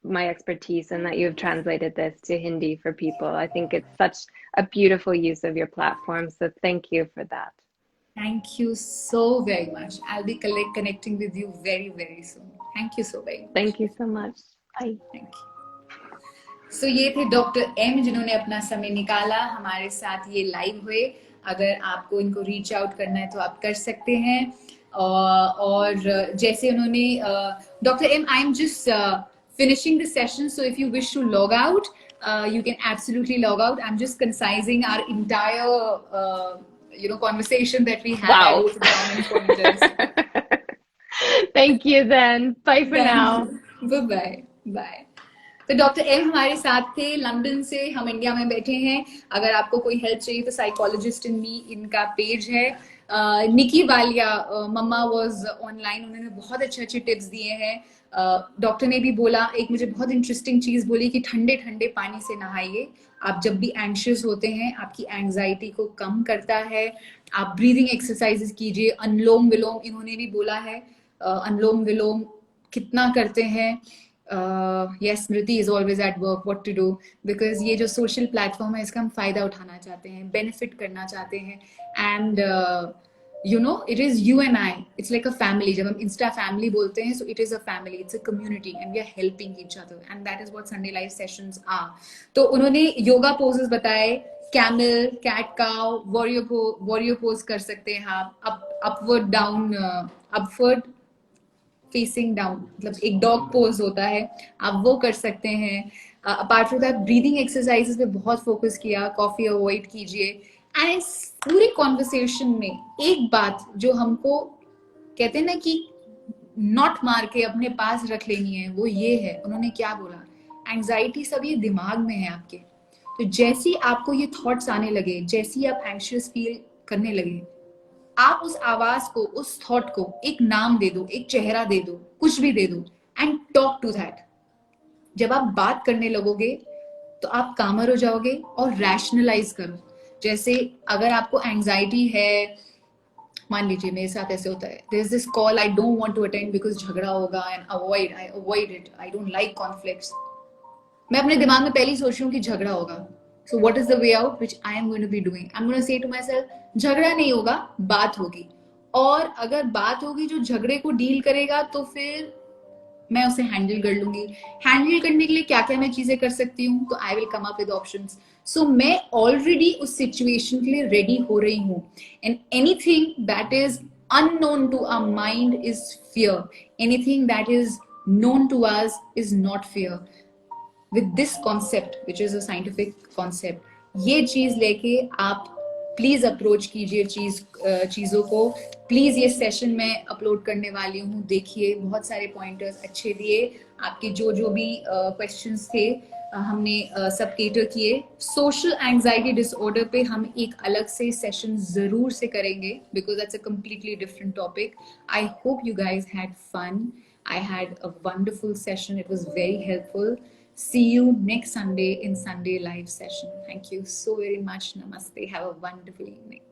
my expertise and that you've translated this to Hindi for people. I think it's such a beautiful use of your platform. So thank you for that. Thank you so very much. I'll be connecting with you very, very soon. Thank you so very much. Thank you so much. Bye. Thank you. So ये थे doctor M, जिन्होंने अपना समय निकाला, हमारे साथ ये live हुए. अगर आपको इनको रीच आउट करना है तो आप कर सकते हैं. और जैसे उन्होंने doctor M, I am just finishing the session, so if you wish to log out, you can absolutely log out. I'm just concising our entire conversation that we had. Wow. I wrote down in pointers. Thank you then. Bye for now. Bye. Bye. तो doctor M हमारे साथ थे London से. हम India में बैठे हैं. अगर आपको कोई हेल्प चाहिए तो साइकोलॉजिस्ट इन मी इनका पेज है. निकी वालिया मम्मा वाज ऑनलाइन, उन्होंने बहुत अच्छे टिप्स दिए हैं. डॉक्टर ने भी बोला, एक मुझे बहुत इंटरेस्टिंग चीज बोली कि ठंडे ठंडे पानी से नहाइए. आप जब भी एंशियस होते हैं, आपकी एंजाइटी को कम करता है. आप ब्रीदिंग एक्सरसाइजेस कीजिए. अनुलोम विलोम इन्होंने भी बोला है. अनुलोम विलोम कितना करते हैं. Yes, Smriti is always at work. What to do? Because ये जो social platform है, इसका हम फायदा उठाना चाहते हैं, benefit करना चाहते हैं. And it is you and I. It's like a family. जब हम Insta family बोलते हैं, so it is a family. It's a community, and we are helping each other. And that is what Sunday live sessions are. तो उन्होंने yoga poses बताए. Camel, cat cow, warrior pose कर सकते हैं आप. Upward down, upward facing down, मतलब एक dog pose होता है, आप वो कर सकते हैं. Apart from that breathing exercises पे बहुत फोकस किया. कॉफी अवॉइड कीजिए. एंड इस पूरी कॉन्वर्सेशन में एक बात जो हमको कहते हैं ना कि नॉट मार के अपने पास रख लेनी है, वो ये है. उन्होंने क्या बोला, एंजाइटी सब ये दिमाग में है आपके. तो जैसी आपको ये थॉट्स आने लगे, जैसी आप एंशियस फील करने लगे, आप उस आवाज को, उस थॉट को एक नाम दे दो, एक चेहरा दे दो, कुछ भी दे दो, एंड टॉक टू दैट. जब आप बात करने लगोगे तो आप कामर हो जाओगे और रैशनलाइज करो. जैसे अगर आपको एंजाइटी है, मान लीजिए मेरे साथ ऐसे होता है, there is this call I don't want to attend because झगड़ा होगा, and I avoid it. I don't like conflicts. मैं अपने दिमाग में पहले ही सोच रही हूँ कि झगड़ा होगा. So what is the way out which I am going to be doing? I'm going to say to myself, झगड़ा नहीं होगा, बात होगी. और अगर बात होगी जो झगड़े को डील करेगा, तो फिर मैं उसे हैंडल कर लूंगी. हैंडल करने के लिए क्या क्या मैं चीजें कर सकती हूँ, तो I will come up with options. So मैं ऑलरेडी उस सिचुएशन के लिए रेडी हो रही हूँ. And anything that is unknown to our mind is fear. Anything that is known to us is not fear. With this concept, which is a scientific concept, ये चीज लेके आप प्लीज अप्रोच कीजिए चीज़ों को। प्लीज ये सेशन मैं upload करने वाली हूँ, देखिए बहुत सारे पॉइंटर्स अच्छे दिए, आपके जो जो भी क्वेश्चंस थे हमने सब केटर किए। सोशल एंजाइटी डिसऑर्डर पे हम एक अलग से सेशन जरूर से करेंगे, because that's a completely different topic. I hope you guys had fun. I had a wonderful session. It was very helpful. See you next Sunday in Sunday live session. Thank you so very much. Namaste. Have a wonderful evening.